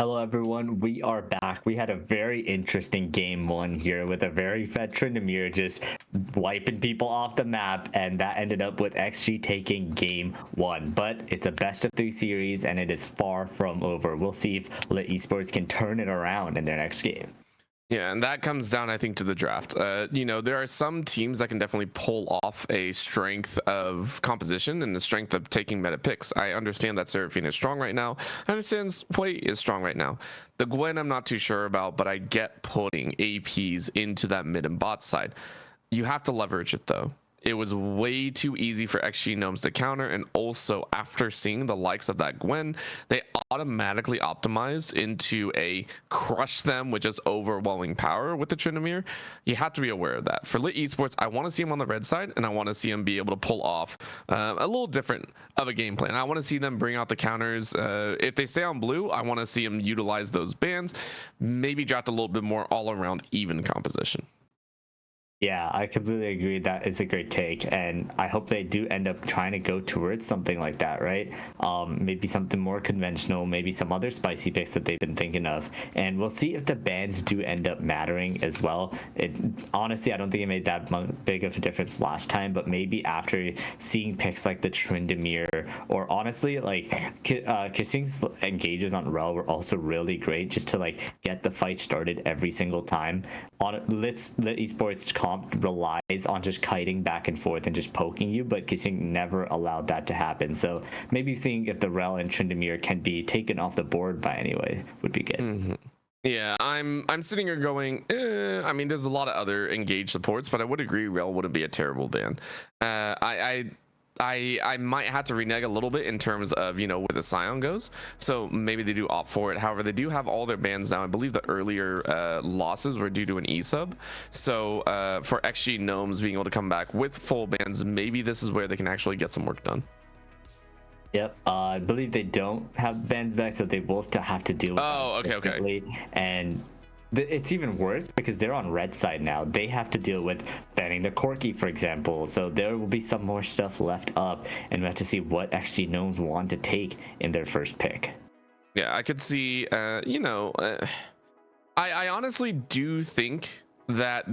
Hello, everyone. We are back. We had a very interesting game one here with a very fed Tryndamere just wiping people off the map, and that ended up with XG taking game one. But it's a best of 3 series, and it is far from over. We'll see if LiT Esports can turn it around in their next game. Yeah, and that comes down, I think, to the draft. There are some teams that can definitely pull off a strength of composition and the strength of taking meta picks. I understand that Seraphine is strong right now. I understand Pui is strong right now. The Gwen, I'm not too sure about, but I get putting APs into that mid and bot side. You have to leverage it, though. It was way too easy for XG Gnomes to counter, and also after seeing the likes of that Gwen, they automatically optimized into a crush them with just overwhelming power with the Tryndamere. You have to be aware of that. For LiT Esports, I want to see him on the red side, and I want to see him be able to pull off a little different of a game plan. I want to see them bring out the counters. If they stay on blue, I want to see them utilize those bans, maybe draft a little bit more all-around even composition. Yeah, I completely agree. That is a great take, and I hope they do end up trying to go towards something like that, right? Maybe something more conventional, maybe some other spicy picks that they've been thinking of, and we'll see if the bans do end up mattering as well. Honestly, I don't think it made that big of a difference last time, but maybe after seeing picks like the Tryndamere, or honestly, like Kissing's engages on Rel were also really great, just to like get the fight started every single time. On LiT Esports comp relies on just kiting back and forth and just poking you, but Kissing never allowed that to happen. So maybe seeing if the Rel and Tryndamere can be taken off the board by anyway would be good. Mm-hmm. Yeah, I'm sitting here going, I mean, there's a lot of other engaged supports, but I would agree Rel wouldn't be a terrible ban. I might have to renege a little bit in terms of, where the Scion goes. So maybe they do opt for it. However, they do have all their bans now. I believe the earlier losses were due to an E-sub. So for XG Gnomes being able to come back with full bans, maybe this is where they can actually get some work done. Yep, I believe they don't have bans back, so they will still have to deal with okay. And it's even worse because they're on red side now. They have to deal with banning the Corky, for example. So there will be some more stuff left up, and we have to see what XG Gnomes want to take in their first pick. Yeah, I could see, I honestly do think that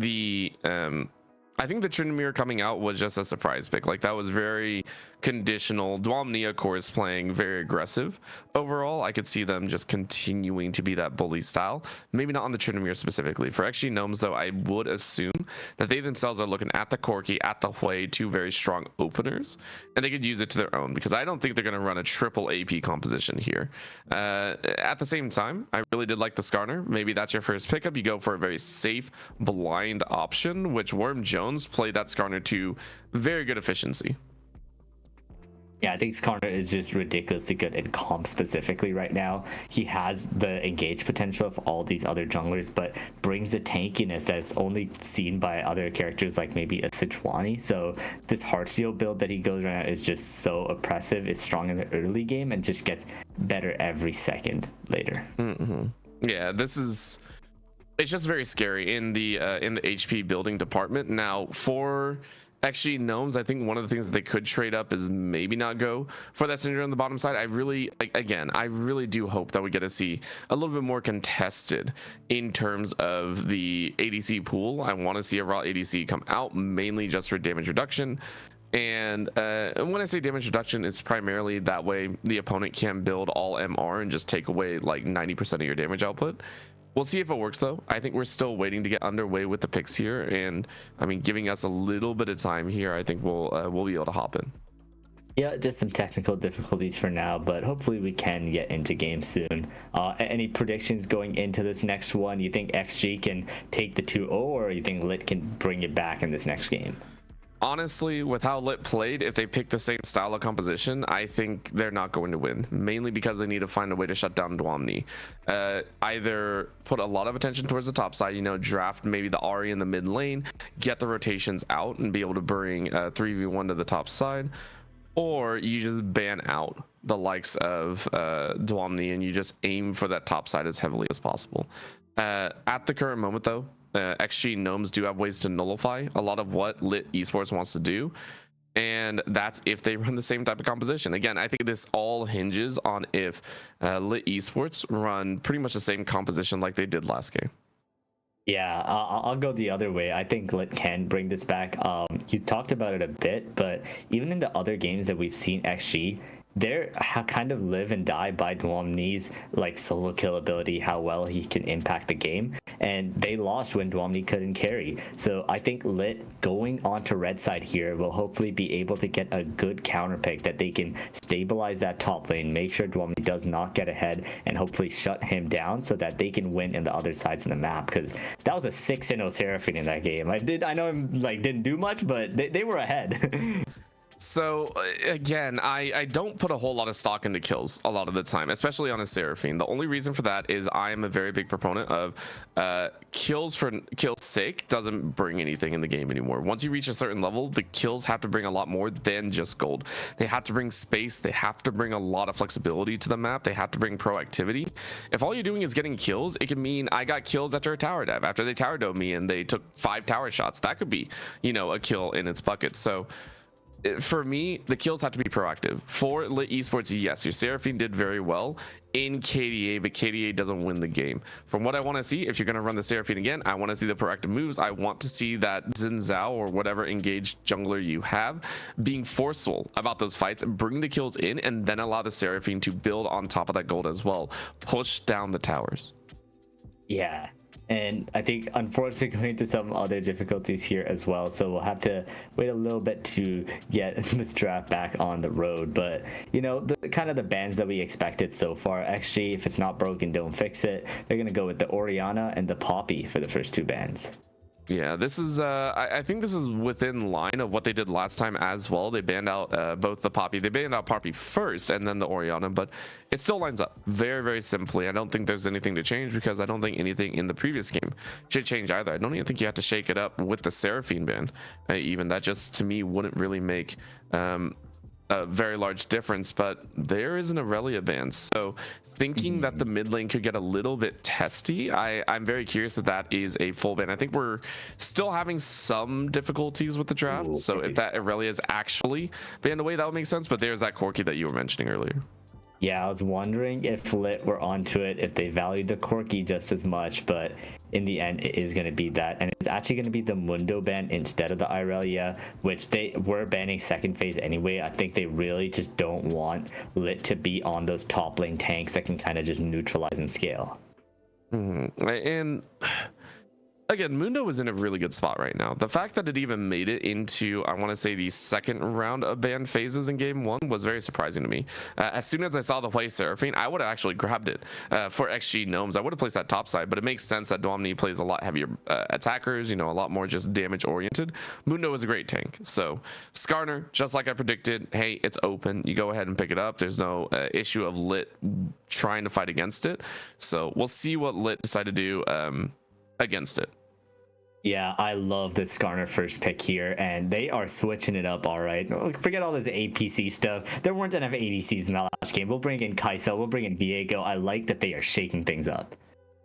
I think the Tryndamere coming out was just a surprise pick. Like, that was very conditional. Dwalmney, of course, playing very aggressive. Overall, I could see them just continuing to be that bully style. Maybe not on the Tryndamere specifically. For XG Gnomes, though, I would assume that they themselves are looking at the Corky, at the Hui, two very strong openers, and they could use it to their own, because I don't think they're going to run a triple AP composition here. At the same time, I really did like the Skarner. Maybe that's your first pickup. You go for a very safe, blind option, which Worm Jones played that Skarner to very good efficiency. Yeah, I think Skarner is just ridiculously good in comp specifically right now. He has the engage potential of all these other junglers, but brings a tankiness that's only seen by other characters like maybe a Sejuani. So this Heartsteel build that he goes around is just so oppressive. It's strong in the early game and just gets better every second later. Mm-hmm. Yeah, it's just very scary in the HP building department. Now for XG Gnomes, I think one of the things that they could trade up is maybe not go for that Syndra on the bottom side. I really do hope that we get to see a little bit more contested in terms of the ADC pool. I want to see a raw ADC come out, mainly just for damage reduction. And when I say damage reduction, it's primarily that way the opponent can build all MR and just take away like 90% of your damage output. We'll see if it works, though. I think we're still waiting to get underway with the picks here, and I mean, giving us a little bit of time here, I think we'll be able to hop in. Yeah, just some technical difficulties for now, but hopefully we can get into game soon. Any predictions going into this next one? You think XG can take the 2-0, or you think LiT can bring it back in this next game? Honestly, with how LiT played, if they pick the same style of composition, I think they're not going to win, mainly because they need to find a way to shut down Dwalmney. Either put a lot of attention towards the top side, draft maybe the Ahri in the mid lane, get the rotations out and be able to bring 3v1 to the top side, or you just ban out the likes of Dwalmney and you just aim for that top side as heavily as possible. At the current moment, though, XG Gnomes do have ways to nullify a lot of what LiT Esports wants to do. And that's if they run the same type of composition. Again, I think this all hinges on if LiT Esports run pretty much the same composition like they did last game. Yeah, I'll go the other way. I think LiT can bring this back. You talked about it a bit, but even in the other games that we've seen XG, they're kind of live and die by Dwomni's like solo kill ability, how well he can impact the game, and they lost when Dwomni couldn't carry. So I think LiT going onto red side here will hopefully be able to get a good counter pick that they can stabilize that top lane, make sure Dwomni does not get ahead, and hopefully shut him down so that they can win in the other sides of the map. Because that was a 6-0 Seraphine in that game. I know him like didn't do much, but they were ahead. So again, I don't put a whole lot of stock into kills a lot of the time, especially on a Seraphine. The only reason for that is I am a very big proponent of kills for kill's sake doesn't bring anything in the game anymore. Once you reach a certain level, the kills have to bring a lot more than just gold. They have to bring space. They have to bring a lot of flexibility to the map. They have to bring proactivity. If all you're doing is getting kills, it can mean I got kills after a tower dive, after they tower dove me and they took 5 tower shots. That could be, you know, a kill in its bucket. So for me, the kills have to be proactive. For LiT Esports, yes, your Seraphine did very well in KDA, but KDA doesn't win the game. From what I want to see, if you're going to run the Seraphine again, I want to see the proactive moves. I want to see that Xin Zhao or whatever engaged jungler you have being forceful about those fights, bring the kills in, and then allow the Seraphine to build on top of that gold as well. Push down the towers. Yeah. And I think, unfortunately, going into some other difficulties here as well. So we'll have to wait a little bit to get this draft back on the road. But, you know, the kind of the bans that we expected so far. XG, if it's not broken, don't fix it. They're going to go with the Orianna and the Poppy for the first 2 bans. Yeah, this is I think this is within line of what they did last time as well. They banned out both the Poppy. They banned out Poppy first and then the Orianna, but it still lines up very, very simply. I don't think there's anything to change because I don't think anything in the previous game should change either. I don't even think you have to shake it up with the Seraphine ban. Even that just to me wouldn't really make a very large difference, but there is an Aurelia ban. So thinking that the mid lane could get a little bit testy, I'm very curious if that is a full ban. I think we're still having some difficulties with the draft. Ooh, so if that Aurelia is actually banned away, that would make sense. But there's that Corki that you were mentioning earlier. Yeah, I was wondering if LiT were onto it, if they valued the Corki just as much, but in the end, it is going to be that. And it's actually going to be the Mundo ban instead of the Irelia, which they were banning second phase anyway. I think they really just don't want LiT to be on those top lane tanks that can kind of just neutralize and scale. And again, Mundo is in a really good spot right now. The fact that it even made it into, I want to say, the second round of ban phases in game 1 was very surprising to me. As soon as I saw the play Seraphine, I would have actually grabbed it for XG Gnomes. I would have placed that top side, but it makes sense that Dwomni plays a lot heavier attackers, you know, a lot more just damage oriented. Mundo is a great tank. So Skarner, just like I predicted, hey, it's open. You go ahead and pick it up. There's no issue of LiT trying to fight against it. So we'll see what LiT decide to do against it. Yeah, I love the Skarner first pick here, and they are switching it up all right. Forget all this APC stuff. There weren't enough ADCs in that last game. We'll bring in Kai'Sa, we'll bring in Viego. I like that they are shaking things up.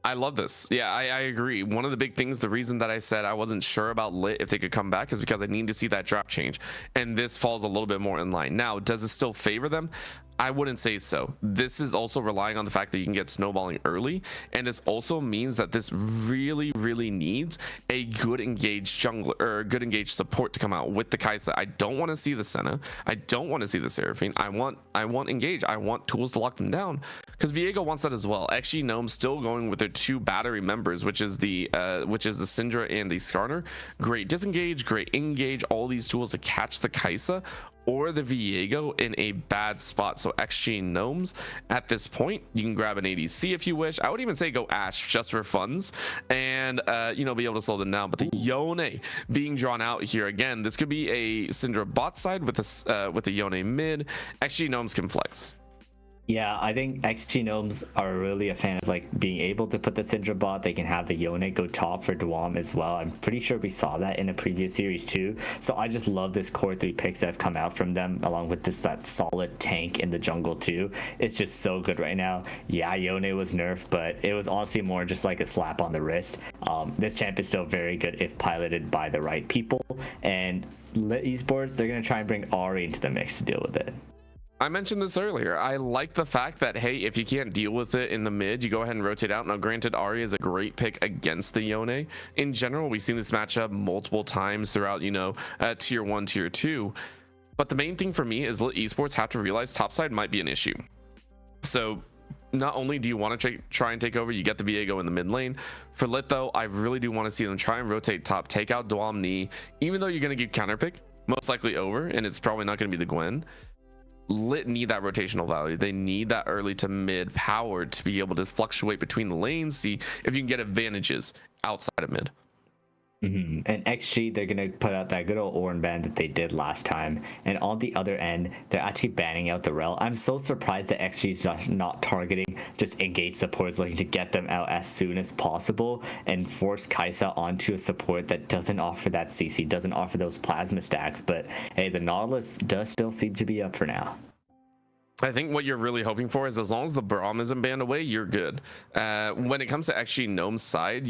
I love this. Yeah, I agree. One of the big things, the reason that I said I wasn't sure about LiT if they could come back is because I need to see that drop change. And this falls a little bit more in line. Now, does it still favor them? I wouldn't say so. This is also relying on the fact that you can get snowballing early, and this also means that this really, really needs a good engaged jungler or good engaged support to come out with the Kai'Sa. I don't want to see the Senna. I don't want to see the Seraphine. I want engage. I want tools to lock them down because Viego wants that as well. Actually, Gnomes still going with their 2 battery members, which is the Syndra and the Skarner. Great disengage, great engage. All these tools to catch the Kai'Sa or the Viego in a bad spot. So XG Gnomes at this point, you can grab an ADC if you wish. I would even say go Ashe just for funds and you know, be able to slow them down. But the Yone being drawn out here again, this could be a Syndra bot side with the Yone mid. XG Gnomes can flex. Yeah, I think XG Gnomes are really a fan of like being able to put the Syndra bot. They can have the Yone go top for Dwam as well. I'm pretty sure we saw that in a previous series too. So I just love this core 3 picks that have come out from them, along with this that solid tank in the jungle too. It's just so good right now. Yeah, Yone was nerfed, but it was honestly more just like a slap on the wrist. This champ is still very good if piloted by the right people. And LiT Esports, they're gonna try and bring Ari into the mix to deal with it. I mentioned this earlier. I like the fact that, hey, if you can't deal with it in the mid, you go ahead and rotate out. Now, granted, Ari is a great pick against the Yone. In general, we've seen this matchup multiple times throughout, tier 1, tier 2. But the main thing for me is LiT Esports have to realize topside might be an issue. So not only do you want to try and take over, you get the Viego in the mid lane. For LiT, though, I really do want to see them try and rotate top, take out Dwam Knee, even though you're going to get counterpick, most likely over, and it's probably not going to be the Gwen. LiT need that rotational value. They need that early to mid power to be able to fluctuate between the lanes, see if you can get advantages outside of mid. And XG, they're gonna put out that good old Orin ban that they did last time, and on the other end, they're actually banning out the Rel. I'm so surprised that XG is just not targeting just engage supports, looking to get them out as soon as possible and force Kai'Sa onto a support that doesn't offer that CC, doesn't offer those plasma stacks. But hey, the Nautilus does still seem to be up for now. I think what you're really hoping for is as long as the Braum isn't banned away, you're good. When it comes to XG Gnome's side,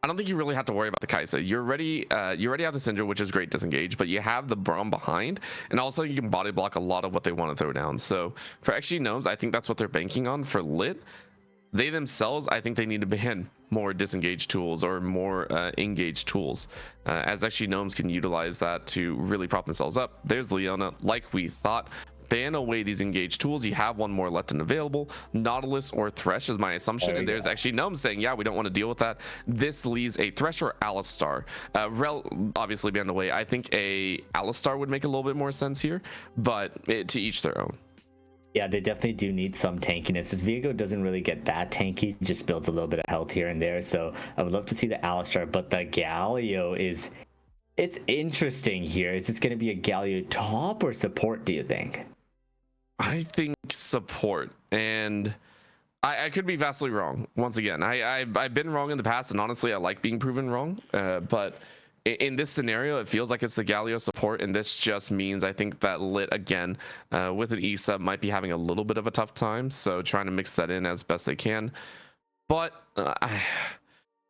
I don't think you really have to worry about the Kai'Sa. You already have the Syndra, which is great disengage, but you have the Braum behind, and also you can body block a lot of what they want to throw down. So for XG Gnomes, I think that's what they're banking on. For LiT, they themselves, I think they need to ban more disengage tools or more engage tools, as XG Gnomes can utilize that to really prop themselves up. There's Leona, like we thought. Ban away these engaged tools. You have one more left and available. Nautilus or Thresh is my assumption, and there's actually Gnomes saying, yeah, we don't want to deal with that. This leaves a Thresh or Alistar. Rel obviously banned away. I think a Alistar would make a little bit more sense here, but to each their own. Yeah, they definitely do need some tankiness. This Viego doesn't really get that tanky, just builds a little bit of health here and there. So I would love to see the Alistar, but the Galio it's interesting here. Is this going to be a Galio top or support, do you think? I think support, and I could be vastly wrong. Once again, I've been wrong in the past, and honestly, I like being proven wrong. But in this scenario, it feels like it's the Galio support, and this just means I think that LiT again with an E-sub might be having a little bit of a tough time, so trying to mix that in as best they can. But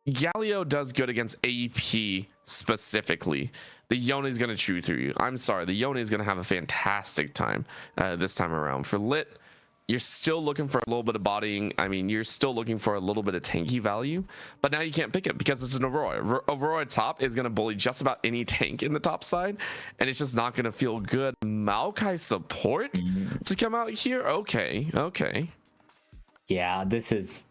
Galio does good against AP specifically. The Yone is going to chew through you. I'm sorry, the Yone is going to have a fantastic time this time around. For LiT, you're still looking for a little bit of bodying. I mean, you're still looking for a little bit of tanky value, but now you can't pick it because it's an Aurora. Aurora top is going to bully just about any tank in the top side, and it's just not going to feel good. Maokai support to come out here? Okay. Yeah, this is...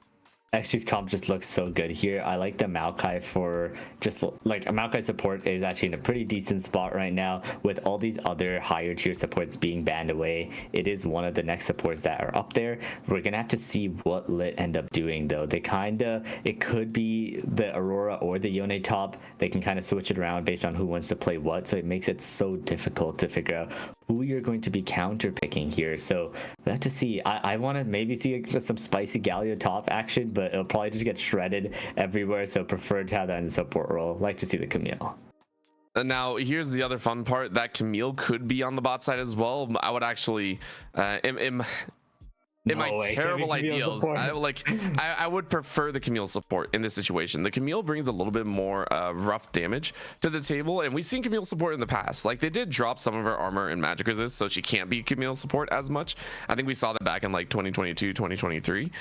XG's comp just looks so good here. I like the Maokai for just like a Maokai support is actually in a pretty decent spot right now with all these other higher tier supports being banned away. It is one of the next supports that are up there. We're gonna have to see what LiT end up doing though. It could be the Aurora or the Yone top. They can kind of switch it around based on who wants to play what. So it makes it so difficult to figure out who you're going to be counter picking here. So we have to see. I want to maybe see some spicy Galio top action, but it'll probably just get shredded everywhere. So prefer to have that in the support role. Like to see the Camille. Now here's the other fun part, that Camille could be on the bot side as well. I would actually in my terrible ideals, I would prefer the Camille support in this situation. The Camille brings a little bit more rough damage to the table, and we've seen Camille support in the past. Like, they did drop some of her armor and magic resist, so she can't be Camille support as much. I think we saw that back in like 2022, 2023.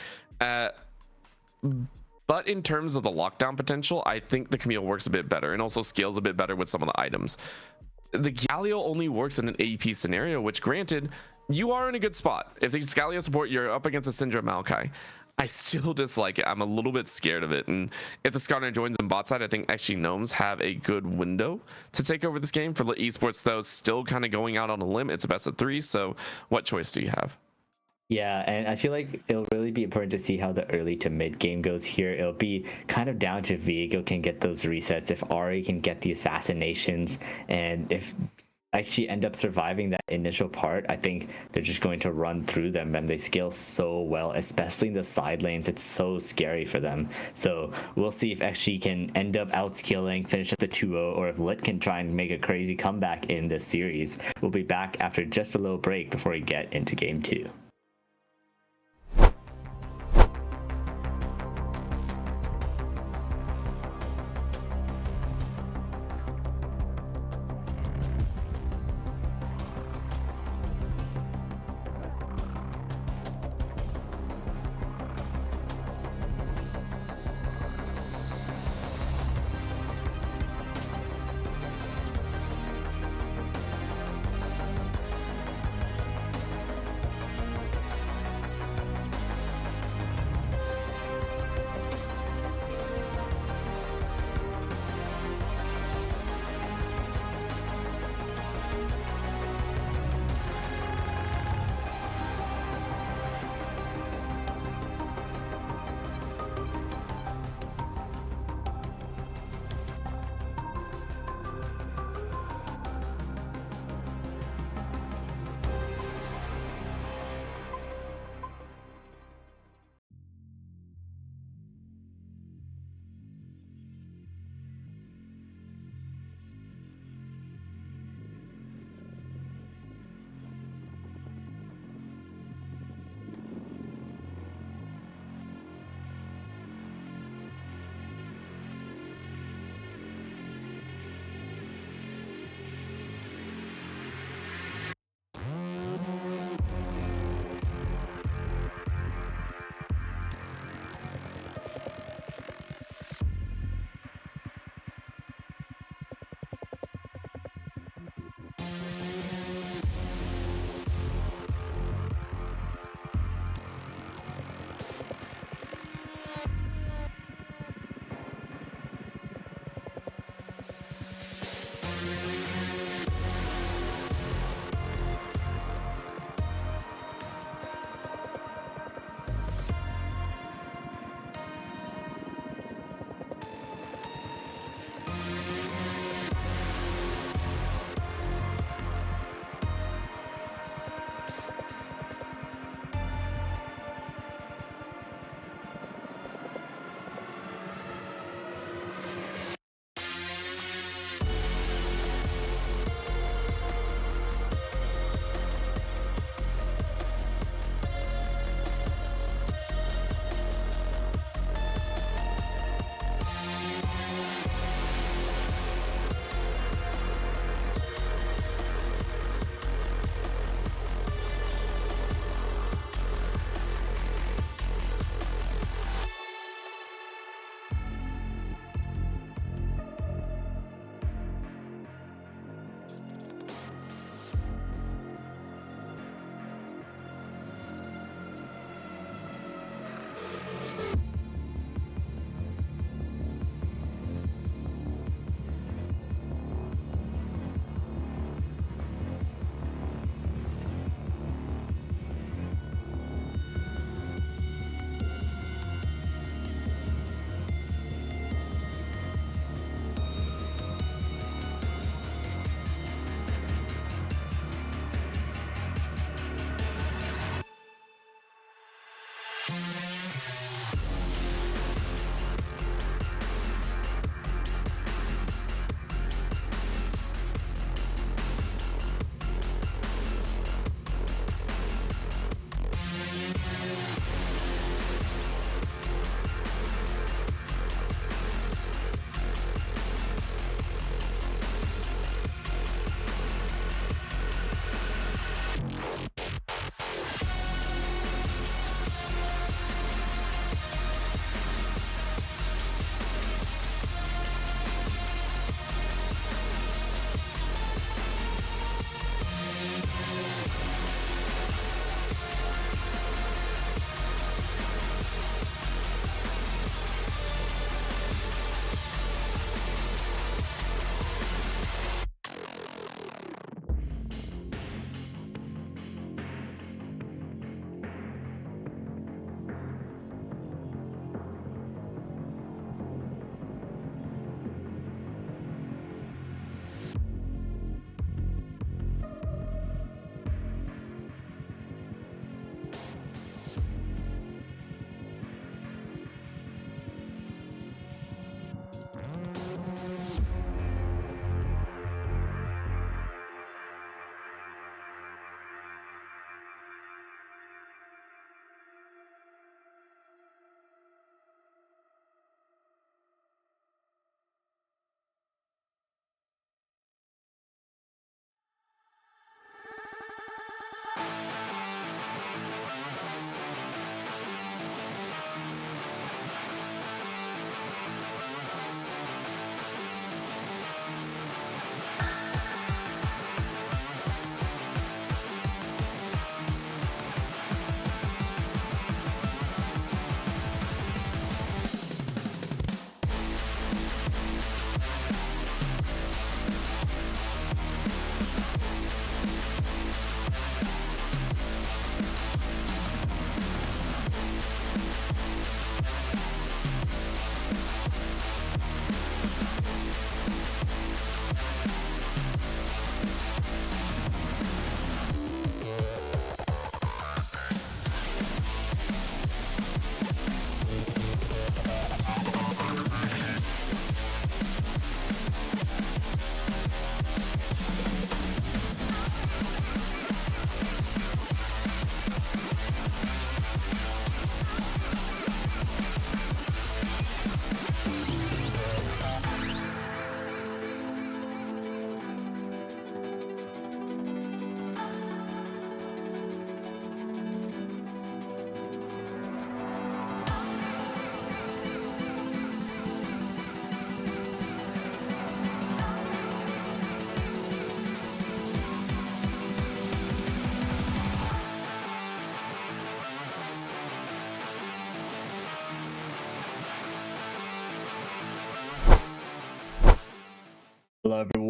But in terms of the lockdown potential, I think the Camille works a bit better and also scales a bit better with some of the items. The Galio only works in an AP scenario, which granted, you are in a good spot. If the Galio support, you're up against a Syndra Maokai. I still dislike it. I'm a little bit scared of it. And if the Skarner joins in bot side, I think actually Gnomes have a good window to take over this game. For LiT Esports, though, still kind of going out on a limb. It's a best of 3, so what choice do you have? Yeah, and I feel like it'll really be important to see how the early to mid game goes here. It'll be kind of down to if Viego can get those resets, if Ari can get the assassinations, and if actually end up surviving that initial part, I think they're just going to run through them, and they scale so well, especially in the side lanes. It's so scary for them. So we'll see if XG can end up outscaling, finish up the 2-0, or if LiT can try and make a crazy comeback in this series. We'll be back after just a little break before we get into game 2.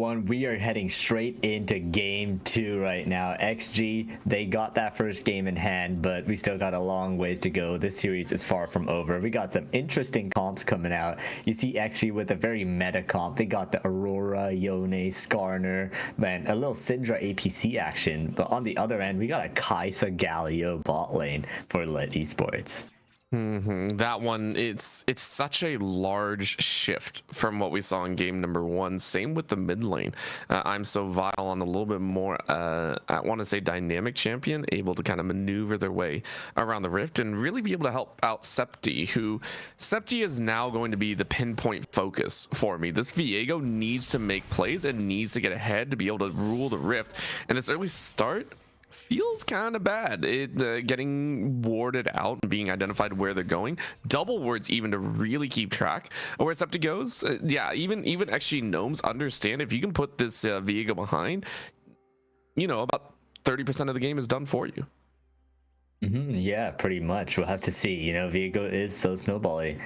1. We are heading straight into game 2 right now. XG, they got that first game in hand, but we still got a long ways to go. This series is far from over. We got some interesting comps coming out. You see XG with a very meta comp. They got the Aurora, Yone, Skarner, man, a little Syndra APC action. But on the other end, we got a Kaisa Galio bot lane for LiT Esports. That one, it's such a large shift from what we saw in game number 1. Same with the mid lane. I'm so vile on a little bit more, I want to say dynamic champion, able to kind of maneuver their way around the rift and really be able to help out Septi, who Septi is now going to be the pinpoint focus for me. This Viego needs to make plays and needs to get ahead to be able to rule the rift. And this early start feels kind of bad. Getting warded out and being identified where they're going, double wards even to really keep track of where Septi goes. Yeah, even actually Gnomes understand if you can put this Viego behind, you know, about 30% of the game is done for you. Yeah, pretty much. We'll have to see. You know, Viego is so snowbally.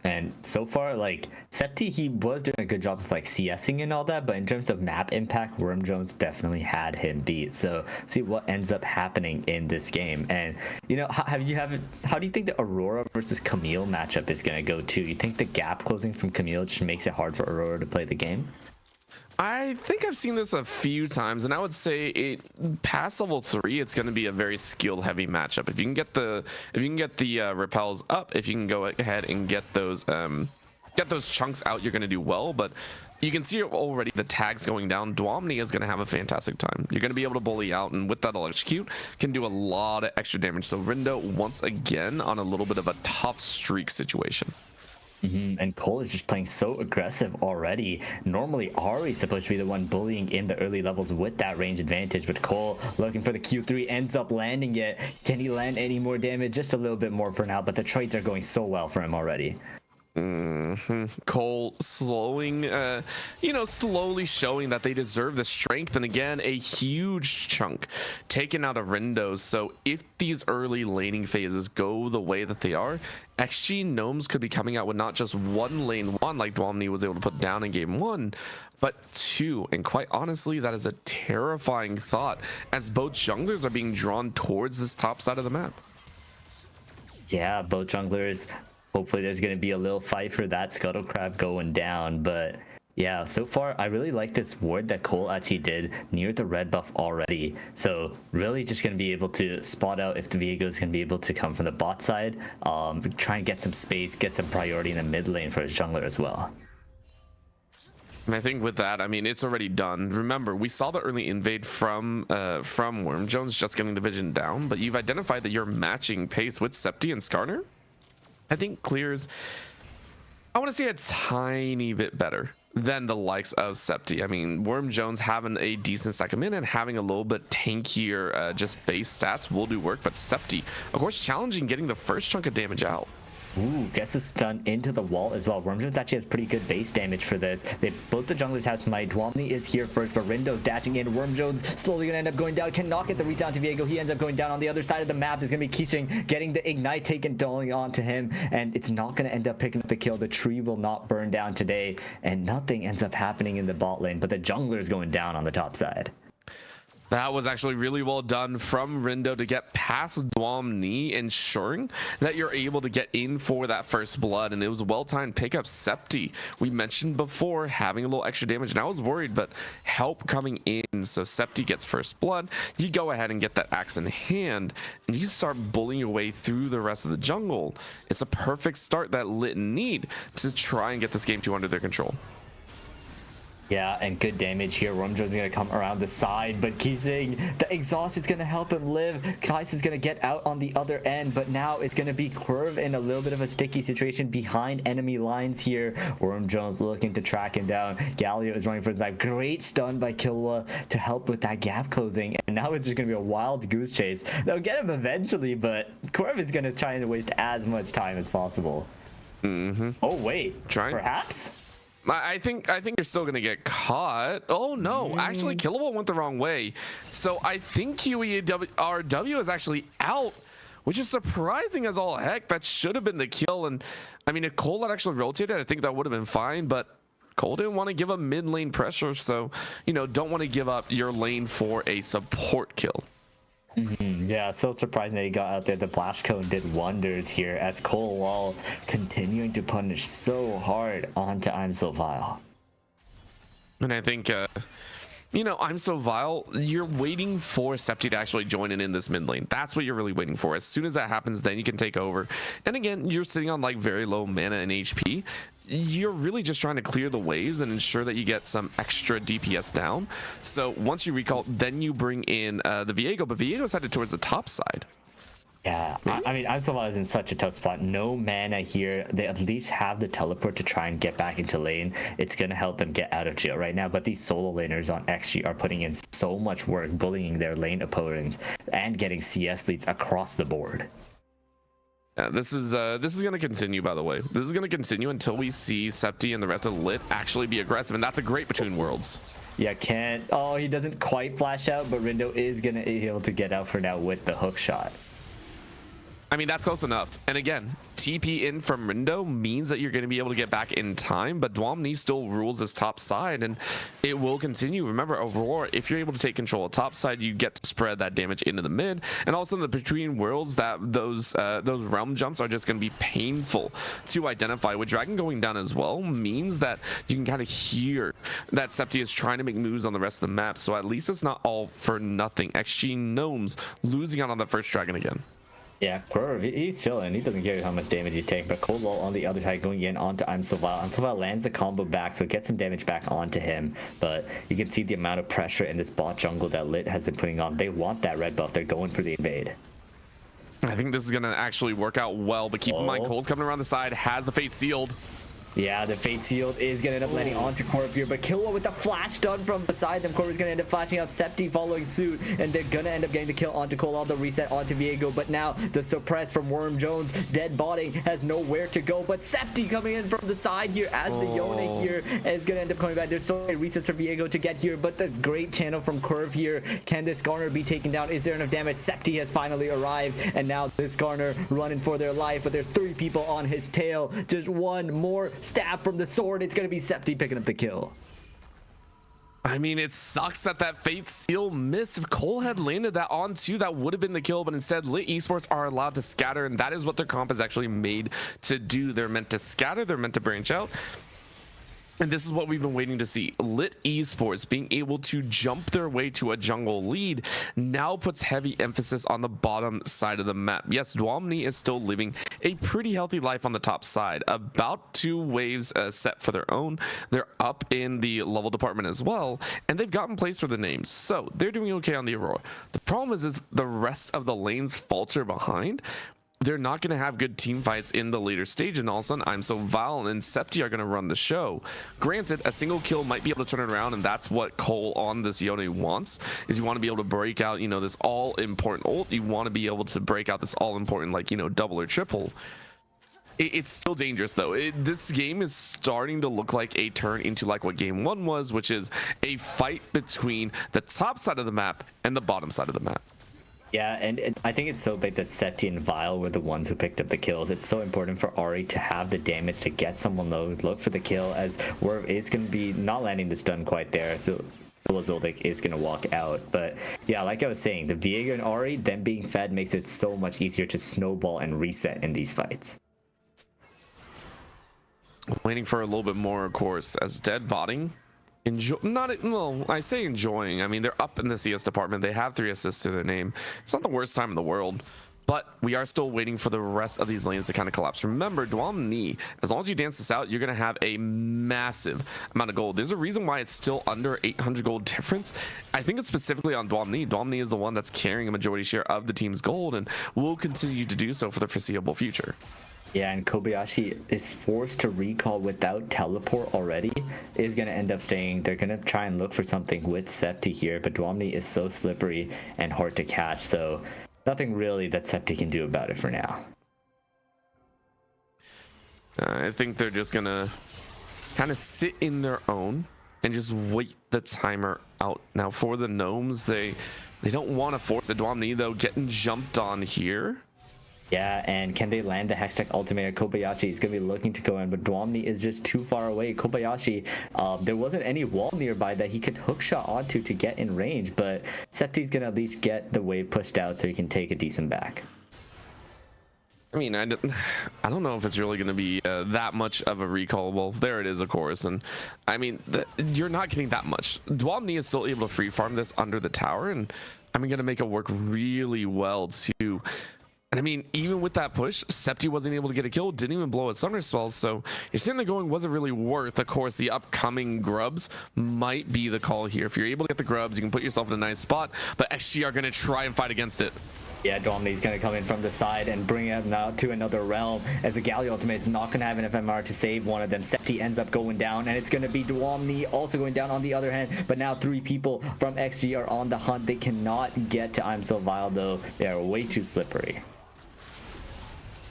And so far, like, Septi, he was doing a good job of like CSing and all that, but in terms of map impact, Worm Jones definitely had him beat. So see what ends up happening in this game. And you know, how do you think the Aurora versus Camille matchup is gonna go too? You think the gap closing from Camille just makes it hard for Aurora to play the game? I think I've seen this a few times, and I would say past level 3, it's going to be a very skill heavy matchup. If you can get the repels up, if you can go ahead and get those chunks out, you're going to do well. But you can see already the tags going down. Dwamni is going to have a fantastic time. You're going to be able to bully out, and with that electrocute, can do a lot of extra damage. So Rindo once again on a little bit of a tough streak situation. And Cole is just playing so aggressive already. Normally, Ari's supposed to be the one bullying in the early levels with that range advantage, but Cole looking for the Q3 ends up landing it. Can he land any more damage? Just a little bit more for now, but the trades are going so well for him already. Cole slowing, slowly showing that they deserve the strength, and again a huge chunk taken out of Rindo. So if these early laning phases go the way that they are, XG Gnomes could be coming out with not just one lane one like Dwamni was able to put down in game 1, but 2. And quite honestly, that is a terrifying thought as both junglers are being drawn towards this top side of the map. Yeah, both junglers. Hopefully there's going to be a little fight for that Scuttle Crab going down. But yeah, so far I really like this ward that Cole actually did near the red buff already. So really just going to be able to spot out if the Viego is going to be able to come from the bot side. Try and get some space, get some priority in the mid lane for his jungler as well. And I think with that, I mean, it's already done. Remember, we saw the early invade from Worm Jones just getting the vision down, but you've identified that you're matching pace with Septi and Skarner. I think clears, I want to say a tiny bit better than the likes of Septi. I mean, Worm Jones having a decent second in and having a little bit tankier just base stats will do work, but Septi, of course, challenging getting the first chunk of damage out. Ooh, gets a stun into the wall as well. Worm Jones actually has pretty good base damage for this. Both the junglers have smite. Dwamni is here first, but Rindo's dashing in. Worm Jones slowly gonna end up going down. Cannot get the resound to Viego. He ends up going down on the other side of the map. There's gonna be Keeching getting the ignite taken doling onto him, and it's not gonna end up picking up the kill. The tree will not burn down today, and nothing ends up happening in the bot lane, but the jungler is going down on the top side. That was actually really well done from Rindo to get past Dwamni, ensuring that you're able to get in for that first blood. And it was a well-timed pickup. Septi, we mentioned before, having a little extra damage, and I was worried, but help coming in. So Septi gets first blood. You go ahead and get that axe in hand, and you start bullying your way through the rest of the jungle. It's a perfect start that LiT need to try and get this game 2 under their control. Yeah, and good damage here. Worm Jones is going to come around the side, but Keeching, the exhaust is going to help him live. Kais is going to get out on the other end, but now it's going to be Curve in a little bit of a sticky situation behind enemy lines here. Worm Jones looking to track him down. Galio is running for his life. Great stun by Killua to help with that gap closing, and now it's just going to be a wild goose chase. They'll get him eventually, but Curve is going to try and waste as much time as possible. Oh, wait. Perhaps? I think you're still gonna get caught. Oh no, actually Killable went the wrong way. So I think QERW is actually out, which is surprising as all heck. That should have been the kill. And I mean, if Cole had actually rotated, I think that would have been fine, but Cole didn't want to give up mid lane pressure, so, you know, don't want to give up your lane for a support kill. Yeah, so surprising that he got out there. The Flash Cone did wonders here as Cole Wall continuing to punish so hard onto I'm So Vile. And I think, you know, I'm So Vile, you're waiting for Septi to actually join in this mid lane. That's what you're really waiting for. As soon as that happens, then you can take over. And again, you're sitting on like very low mana and HP. You're really just trying to clear the waves and ensure that you get some extra DPS down. So once you recall, then you bring in the Viego, but Viego's headed towards the top side. Yeah, I mean, I'm so is in such a tough spot. No mana here. They at least have the teleport to try and get back into lane. It's going to help them get out of jail right now. But these solo laners on XG are putting in so much work, bullying their lane opponents and getting CS leads across the board. This is going to continue, by the way. This is going to continue until we see Septi and the rest of LiT actually be aggressive, and that's a great between worlds. Yeah, can't. Oh, he doesn't quite flash out, but Rindo is going to be able to get out for now with the hook shot. I mean, that's close enough. And again, TP in from Rindo means that you're going to be able to get back in time, but Dwamni still rules this top side, and it will continue. Remember, Aurora, if you're able to take control of top side, you get to spread that damage into the mid, and also in the between worlds, that those realm jumps are just going to be painful to identify. With Dragon going down as well means that you can kind of hear that Septi is trying to make moves on the rest of the map, so at least it's not all for nothing. XG Gnomes losing out on the first Dragon again. Yeah, Curve, he's chilling. He doesn't care how much damage he's taking. But Cold Wall on the other side going in onto I'm So Vile. I'm So Vile lands the combo back, so it gets some damage back onto him. But you can see the amount of pressure in this bot jungle that LiT has been putting on. They want that red buff. They're going for the invade. I think this is going to actually work out well. But keep in mind, Cole's coming around the side, has the Fate sealed. Yeah, the Fate Sealed is going to end up landing onto Corvir, but Killua with the flash done from beside them. Corvir's going to end up flashing out, Septi following suit, and they're going to end up getting the kill onto Cole, the reset onto Viego, but now the suppress from Worm Jones, dead body, has nowhere to go, but Septi coming in from the side here as the Yone here is going to end up coming back. There's so many resets for Viego to get here, but the great channel from Curve here. Can this Garner be taken down? Is there enough damage? Septi has finally arrived, and now this Garner running for their life, but there's 3 people on his tail. Just one more stab from the sword. It's going to be Septi picking up the kill. I mean, it sucks that that Fate Seal missed. If Cole had landed that on too, that would have been the kill, but instead LiT Esports are allowed to scatter, and that is what their comp is actually made to do. They're meant to scatter, they're meant to branch out. And this is what we've been waiting to see. LiT Esports being able to jump their way to a jungle lead now puts heavy emphasis on the bottom side of the map. Yes, Dwamni is still living a pretty healthy life on the top side. About 2 waves set for their own. They're up in the level department as well, and they've gotten placed for the names. So they're doing okay on the Aurora. The problem is the rest of the lanes falter behind. They're not going to have good team fights in the later stage, and all of a sudden I'm So Vile and Septi are going to run the show. Granted, a single kill might be able to turn it around, and that's what Cole on this Yone wants, is you want to be able to break out, you know, this all-important ult. You want to be able to break out this all-important, like, you know, double or triple. It's still dangerous, though. This game is starting to look like a turn into like what game 1 was, which is a fight between the top side of the map and the bottom side of the map. Yeah, and I think it's so big that Septi and Vile were the ones who picked up the kills. It's so important for Ahri to have the damage to get someone low, look for the kill, as Werv is going to be not landing the stun quite there, so Zoldyck is going to walk out. But yeah, like I was saying, the Viego and Ahri, them being fed makes it so much easier to snowball and reset in these fights. Waiting for a little bit more, of course, as dead botting. Well, I say enjoying. I mean, they're up in the CS department. They have 3 assists to their name. It's not the worst time in the world, but we are still waiting for the rest of these lanes to kind of collapse. Remember, Dwamni, as long as you dance this out, you're going to have a massive amount of gold. There's a reason why it's still under 800 gold difference. I think it's specifically on Dwamni. Dwamni is the one that's carrying a majority share of the team's gold and will continue to do so for the foreseeable future. Yeah, and Kobayashi is forced to recall without teleport already. Is going to end up staying. They're going to try and look for something with Septi here, but Dwamni is so slippery and hard to catch, so nothing really that Septi can do about it for now. I think they're just going to kind of sit in their own and just wait the timer out. Now, for the Gnomes, they don't want to force the Dwamni, though, getting jumped on here. Yeah, and can they land the Hextech ultimate? Kobayashi is going to be looking to go in, but Dwamni is just too far away. Kobayashi, there wasn't any wall nearby that he could hook shot onto to get in range, but Septi's going to at least get the wave pushed out so he can take a decent back. I mean, I don't know if it's really going to be that much of a recall. Well, there it is, of course. And I mean, you're not getting that much. Dwamni is still able to free farm this under the tower, and I'm going to make it work really well too. And I mean, even with that push, Septi wasn't able to get a kill, didn't even blow a summer spell, so you're sitting there going, was it really worth? Of course, the upcoming grubs might be the call here. If you're able to get the grubs, you can put yourself in a nice spot, but XG are going to try and fight against it. Yeah, Dwamni's going to come in from the side and bring him now to another realm, as the Galio ultimate is not going to have enough MR to save one of them. Septi ends up going down, and it's going to be Dwamni also going down on the other hand, but now 3 people from XG are on the hunt. They cannot get to I'm So Vile, though. They are way too slippery.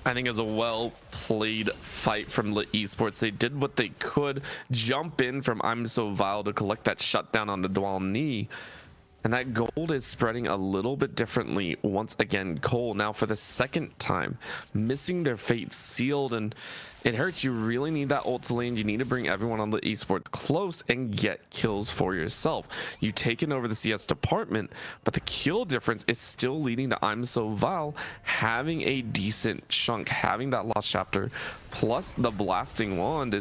I think it was a well-played fight from LiT Esports. They did what they could, jump in from I'm So Vile to collect that shutdown on the Dwamni. And that gold is spreading a little bit differently once again. Cole now for the second time missing their fate sealed, and it hurts. You really need that ult to land. You need to bring everyone on the esports close and get kills for yourself. You've taken over the CS department, but the kill difference is still leading to I'm So Vile having a decent chunk, having that lost chapter plus the blasting wand.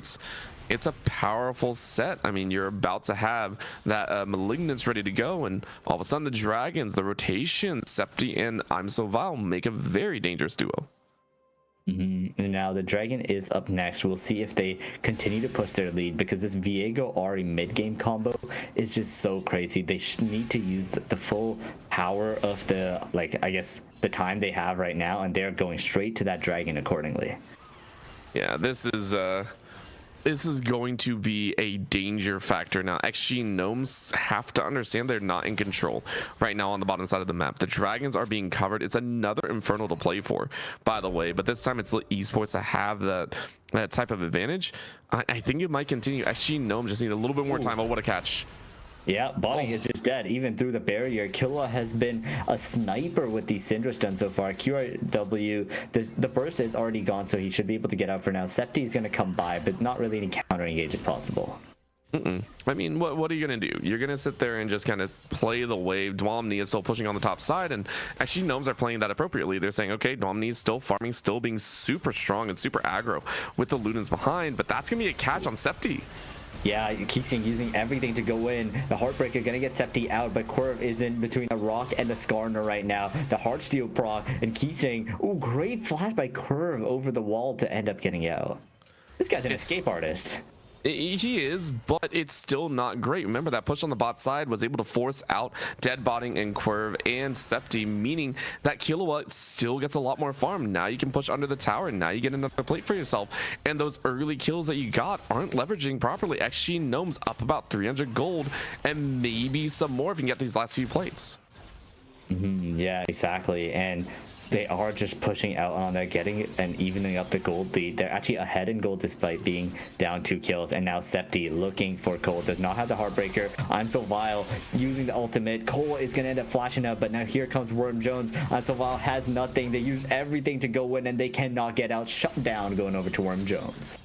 It's a powerful set. I mean, you're about to have that Malignance ready to go, and all of a sudden the Dragons, the rotation, Septi and I'm So Vile make a very dangerous duo. And now the Dragon is up next. We'll see if they continue to push their lead, because this Viego Ari mid-game combo is just so crazy. They need to use the full power of the, like, I guess, the time they have right now, and they're going straight to that Dragon accordingly. Yeah, this is going to be a danger factor. Now, XG Gnomes have to understand they're not in control right now on the bottom side of the map. The Dragons are being covered. It's another Infernal to play for, by the way, but this time it's LiT Esports to have that type of advantage. I think it might continue. XG Gnomes just need a little bit more time. Oh, what a catch. Yeah, Botting is just dead, even through the barrier. Killa has been a sniper with these Syndra stuns so far. QRW, the burst is already gone, so he should be able to get out for now. Septi is going to come by, but not really any counter engage is possible. I mean, what are you going to do? You're going to sit there and just kind of play the wave. Dwamni is still pushing on the top side, and actually Gnomes are playing that appropriately. They're saying, okay, Dwamni is still farming, still being super strong and super aggro with the Ludens behind, but that's going to be a catch on Septi. Yeah, Keating using everything to go in. The Heartbreaker gonna get Septi out, but Quirv is in between the Rock and the Skarner right now. The Heartsteel proc, and Keating, ooh, great flash by Quirv over the wall to end up getting out. This guy's an escape artist. He is, but it's still not great. Remember, that push on the bot side was able to force out Dead Botting and Quirv and Septi, meaning that Kilowatt still gets a lot more farm. Now you can push under the tower, and now you get another plate for yourself. And those early kills that you got aren't leveraging properly. XG Gnomes up about 300 gold, and maybe some more if you can get these last few plates. Yeah, exactly. And they are just pushing out on there, getting it and evening up the gold lead. They're actually ahead in gold despite being down 2 kills. And now Septi looking for Cole. Does not have the Heartbreaker. I'm So Vile using the ultimate. Cole is going to end up flashing out, but now here comes Worm Jones. I'm So Vile has nothing. They use everything to go in, and they cannot get out. Shut down going over to Worm Jones.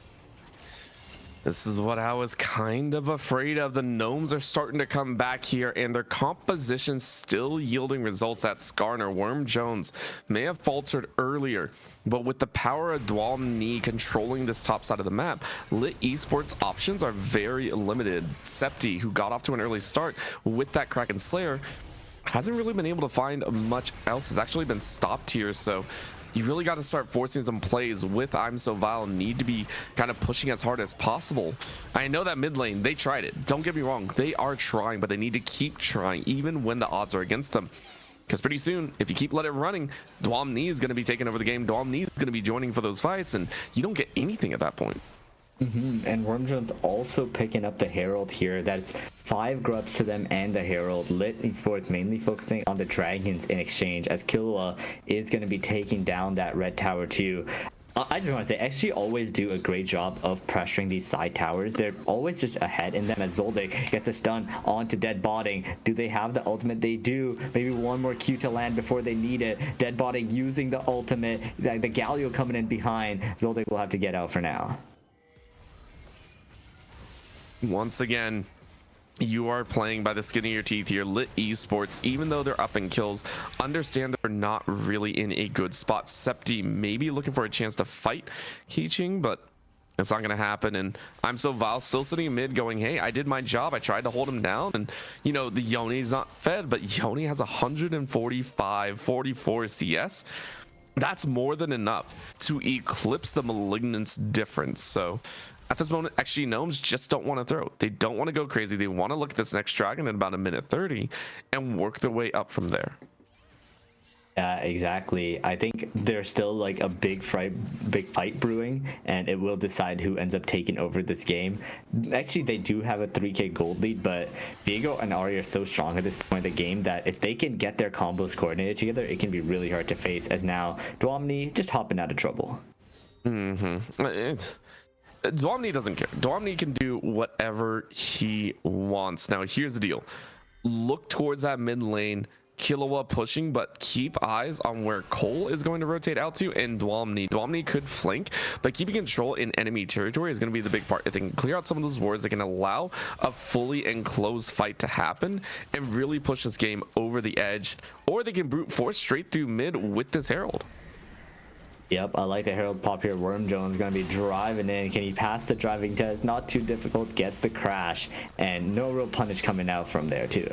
This is what I was kind of afraid of. The Gnomes are starting to come back here, and their composition still yielding results. That Skarner, Worm Jones may have faltered earlier, but with the power of Dwamni controlling this top side of the map, LiT Esports options are very limited. Septi, who got off to an early start with that Kraken Slayer, hasn't really been able to find much else. Has actually been stopped here, so you really got to start forcing some plays with I'm So Vile. Need to be kind of pushing as hard as possible. I know that mid lane, they tried it. Don't get me wrong. They are trying, but they need to keep trying even when the odds are against them. Because pretty soon, if you keep letting it running, Dwamni is going to be taking over the game. Dwamni is going to be joining for those fights, and you don't get anything at that point. And Worm Jones also picking up the Herald here. That's 5 grubs to them and the Herald. LiT Esports mainly focusing on the Dragons in exchange, as Killua is going to be taking down that red tower too. I just want to say, XG always do a great job of pressuring these side towers. They're always just ahead in them as Zoldyck gets a stun onto dead botting. Do they have the ultimate? They do. Maybe one more Q to land before they need it. Dead botting using the ultimate. The Galio coming in behind. Zoldyck will have to get out for now. Once again, you are playing by the skin of your teeth here. LiT Esports, even though they're up in kills, understand they're not really in a good spot. Septi maybe looking for a chance to fight Keeching, but it's not going to happen. And I'm so Val still sitting in mid going, hey, I did my job. I tried to hold him down. And, you know, the Yoni's not fed, but Yoni has 145, 44 CS. That's more than enough to eclipse the Malignant's difference. So at this moment, actually, Gnomes just don't want to throw. They don't want to go crazy. They want to look at this next dragon in about a minute 30 and work their way up from there. Yeah, exactly. I think there's still like a big fight brewing, and it will decide who ends up taking over this game. Actually, they do have a 3k gold lead, but Viego and Ari are so strong at this point in the game that if they can get their combos coordinated together, it can be really hard to face, as now Dwamni just hopping out of trouble. Dwamni doesn't care. Dwamni can do whatever he wants. Now, here's the deal. Look towards that mid lane. Killua pushing, but keep eyes on where Cole is going to rotate out to, and Dwamni. Dwamni could flank, but keeping control in enemy territory is going to be the big part. If they can clear out some of those wards, they can allow a fully enclosed fight to happen and really push this game over the edge, or they can brute force straight through mid with this Herald. Yep, I like the Herald pop here. Worm Jones going to be driving in. Can he pass the driving test? Not too difficult. Gets the crash, and no real punish coming out from there too.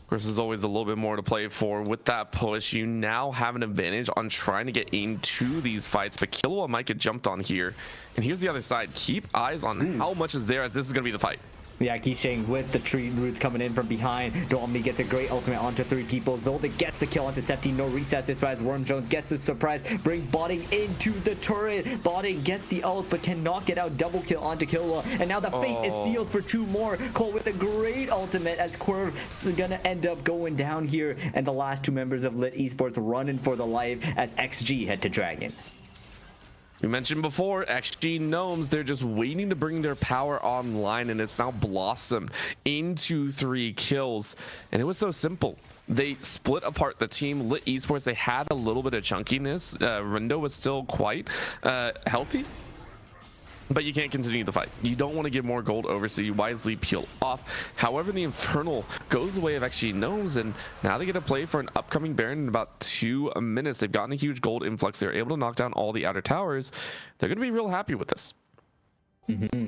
Of course, there's always a little bit more to play for. With that push, you now have an advantage on trying to get into these fights, but Killua might get jumped on here. And here's the other side. Keep eyes on how much is there, as this is going to be the fight. Yeah, Keeching with the tree roots coming in from behind. Dwamni gets a great ultimate onto 3 people. Zoldyck gets the kill onto Septi. No resets this as Worm Jones gets the surprise. Brings Botting into the turret. Botting gets the ult but cannot get out. Double kill onto Killua. And now the fate is sealed for 2 more. Cole with a great ultimate as Quirv is going to end up going down here. And the last 2 members of LiT Esports running for the life as XG head to Dragon. We mentioned before, XG Gnomes, they're just waiting to bring their power online, and it's now blossomed into 3 kills. And it was so simple. They split apart the team. LiT Esports, they had a little bit of chunkiness. Rindo was still quite healthy, but you can't continue the fight. You don't want to give more gold over, so you wisely peel off. However, the Infernal goes the way of XG Gnomes, and now they get to play for an upcoming Baron in about 2 minutes. They've gotten a huge gold influx. They're able to knock down all the outer towers. They're going to be real happy with this.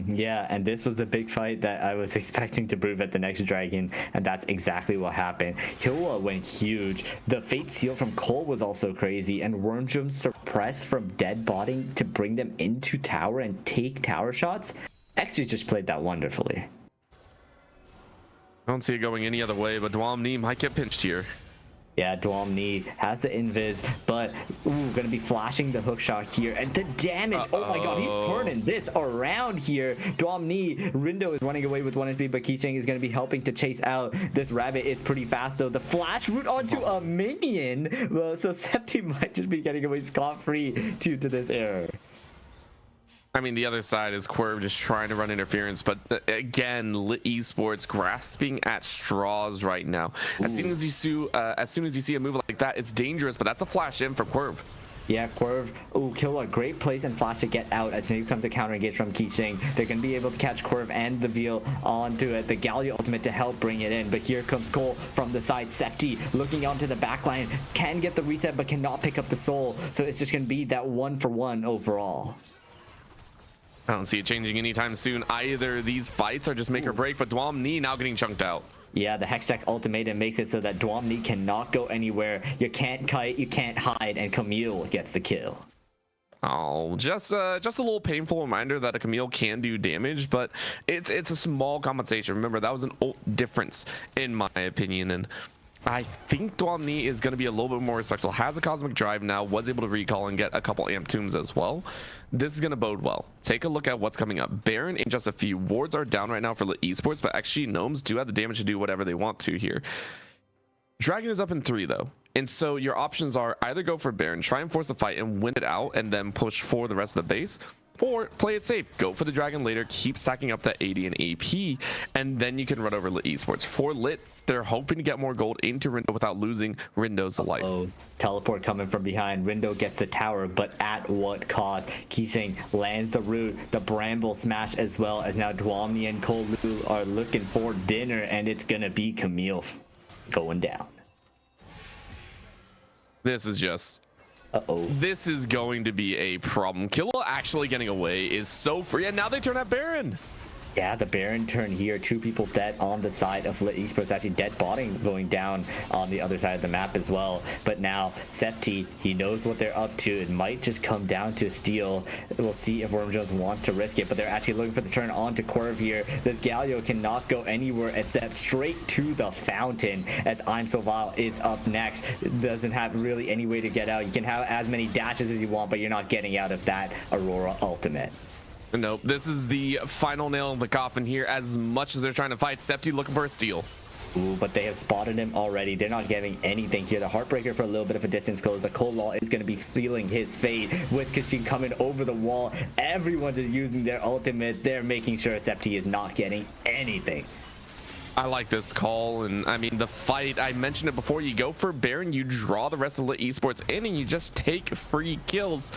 Yeah, and this was the big fight that I was expecting to prove at the next Dragon, and that's exactly what happened. Killua went huge. The Fate Seal from Cole was also crazy, and Wormjones suppressed from dead botting to bring them into tower and take tower shots. XG just played that wonderfully. I don't see it going any other way, but Dwamni might get pinched here. Yeah, Dwamni has the invis, but gonna be flashing the hook shot here, and the damage. Oh my god, he's turning this around here. Dwamni, Rindo is running away with 1 HP, but Keeching is gonna be helping to chase out. This rabbit is pretty fast, so the flash route onto a minion. Well, so Septi might just be getting away scot-free due to this error. I mean, the other side is Quirv just trying to run interference, but again, LiT Esports grasping at straws right now. As soon as you see a move like that, it's dangerous, but that's a flash in from Quirv. Yeah, Quirv, kill a great place and flash to get out as maybe comes a counter engage from Keeching. They're going to be able to catch Quirv and the Veal onto it. The Galio ultimate to help bring it in, but here comes Cole from the side. Septi looking onto the backline, can get the reset but cannot pick up the soul, so it's just going to be that 1-for-1 overall. I don't see it changing anytime soon either. These fights are just make or break, but Dwamni now getting chunked out. Yeah, the Hextech ultimatum makes it so that Dwamni cannot go anywhere. You can't kite, you can't hide, and Camille gets the kill. Oh, just a little painful reminder that a Camille can do damage, but it's a small compensation. Remember, that was an ult difference in my opinion, and I think Dwamni is going to be a little bit more respectful. Has a Cosmic Drive now, was able to recall and get a couple Amp Tombs as well. This is going to bode well. Take a look at what's coming up. Baron in just a few. Wards are down right now for LiT Esports, but actually Gnomes do have the damage to do whatever they want to here. Dragon is up in 3 though. And so your options are either go for Baron, try and force a fight and win it out, and then push for the rest of the base, or play it safe, go for the dragon later, keep stacking up that 80 and AP, and then you can run over LiT Esports. For LiT, they're hoping to get more gold into Rindo without losing Rindo's life. Oh, teleport coming from behind. Rindo gets the tower, but at what cost? Keeshing lands the root, the bramble smash, as well as now Dwamni and Cole Lu are looking for dinner, and it's gonna be Camille going down. This is just... Uh-oh. This is going to be a problem. Killa actually getting away is so free, and now they turn at Baron. Yeah, the Baron turn here. 2 people dead on the side of LiT Esports. Actually, dead botting going down on the other side of the map as well. But now, Septi, he knows what they're up to. It might just come down to steal. We'll see if Wormjones wants to risk it, but they're actually looking for the turn onto Quirv here. This Galio cannot go anywhere except straight to the fountain, as I'm So Vile is up next. Doesn't have really any way to get out. You can have as many dashes as you want, but you're not getting out of that Aurora ultimate. Nope, this is the final nail in the coffin here. As much as they're trying to fight, Septi looking for a steal. Ooh, but they have spotted him already. They're not getting anything here. The Heartbreaker for a little bit of a distance close, but Cole Law is going to be sealing his fate with Kashin coming over the wall. Everyone's just using their ultimates. They're making sure Septi is not getting anything. I like this call, and I mean the fight, I mentioned it before, you go for Baron, you draw the rest of LiT Esports in, and you just take free kills.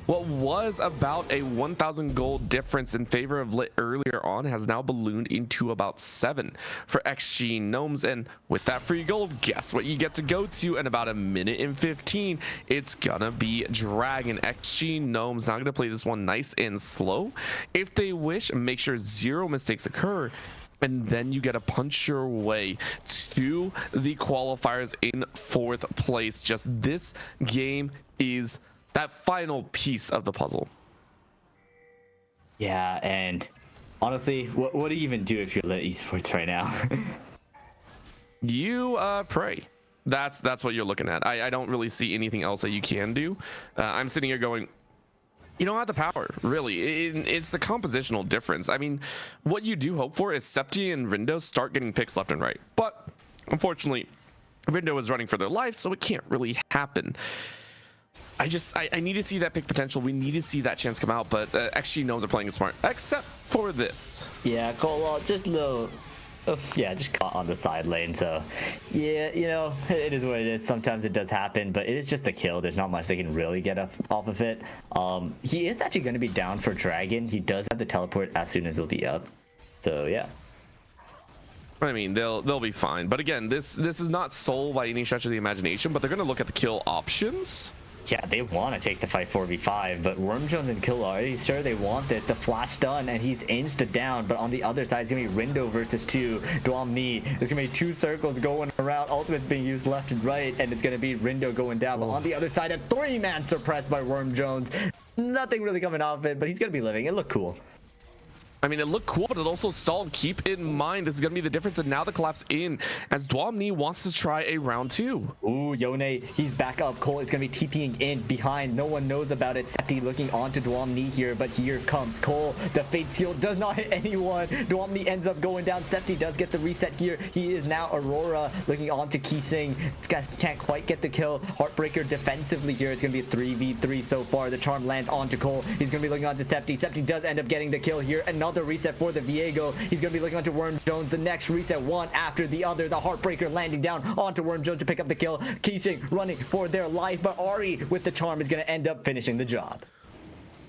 What was about a 1,000 gold difference in favor of LiT earlier on has now ballooned into about 7 for XG Gnomes, and with that free gold, guess what you get to go to in about 1:15? It's gonna be Dragon. XG Gnomes now gonna play this one nice and slow. If they wish, make sure 0 mistakes occur, and then you get to punch your way to the qualifiers in 4th place. Just this game is that final piece of the puzzle. Yeah, and honestly, what do you even do if you're LiT Esports right now? You pray. That's what you're looking at. I don't really see anything else that you can do. I'm sitting here going, you don't have the power, really. It's the compositional difference. I mean, what you do hope for is Septi and Rindo start getting picks left and right. But unfortunately, Rindo is running for their life, so it can't really happen. I need to see that pick potential. We need to see that chance come out, but XG Gnomes are playing it smart, except for this. Yeah, Cole, just a little... yeah, just caught on the side lane, so yeah, you know, it is what it is. Sometimes it does happen, but it is just a kill. There's not much they can really get off of it. He is actually going to be down for Dragon. He does have the teleport as soon as he'll be up, so yeah. I mean, they'll be fine, but again, this is not Soul by any stretch of the imagination, but they're going to look at the kill options. Yeah, they want to take the fight 4v5, but Wormjones and Kill are already sure they want this. The flash stun, and he's insta down, but on the other side, it's going to be Rindo versus 2. Dwamni. There's going to be 2 circles going around. Ultimates being used left and right, and it's going to be Rindo going down. But on the other side, a 3-man suppressed by Wormjones. Nothing really coming off of it, but he's going to be living. It looked cool. I mean, it looked cool, but it also stalled. Keep in mind, this is going to be the difference, and now the collapse in as Dwamni wants to try a round 2. Ooh, Yone, he's back up. Cole is going to be TPing in behind. No one knows about it. Septi looking onto Dwamni here, but here comes Cole. The Fate Seal does not hit anyone. Dwamni ends up going down. Septi does get the reset here. He is now Aurora looking onto Keeshing. Can't quite get the kill. Heartbreaker defensively here. It's going to be a 3v3 so far. The charm lands onto Cole. He's going to be looking onto Septi. Septi does end up getting the kill here. Another reset for the Viego. He's going to be looking onto Wormjones. The next reset, one after the other. The Heartbreaker landing down onto Wormjones to pick up the kill. Keeshing running for their life, but Ari with the charm is going to end up finishing the job.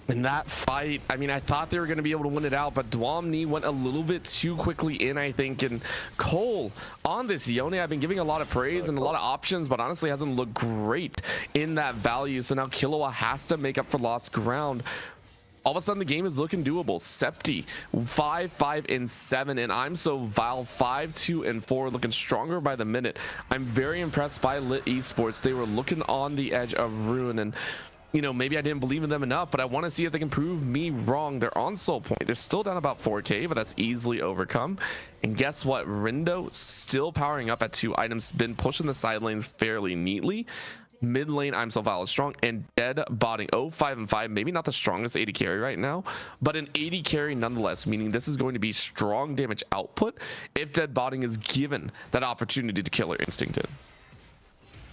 In that fight, I mean, I thought they were going to be able to win it out, but Dwamni went a little bit too quickly in, I think. And Cole, on this Yone, I've been giving a lot of praise and a lot of options, but honestly hasn't looked great in that value. So now Killua has to make up for lost ground. All of a sudden, the game is looking doable. Septi, 5, 5, and 7, and I'm So Vile, 5, 2, and 4, looking stronger by the minute. I'm very impressed by LiT Esports. They were looking on the edge of ruin, and you know, maybe I didn't believe in them enough, but I want to see if they can prove me wrong. They're on soul point. They're still down about 4k, but that's easily overcome. And guess what? Rindo still powering up at 2 items, been pushing the side lanes fairly neatly. Mid lane, I'm So Vile is strong, and dead botting 5 and 5, maybe not the strongest 80 carry right now, but an 80 carry nonetheless, meaning this is going to be strong damage output if dead botting is given that opportunity to kill or instinct it.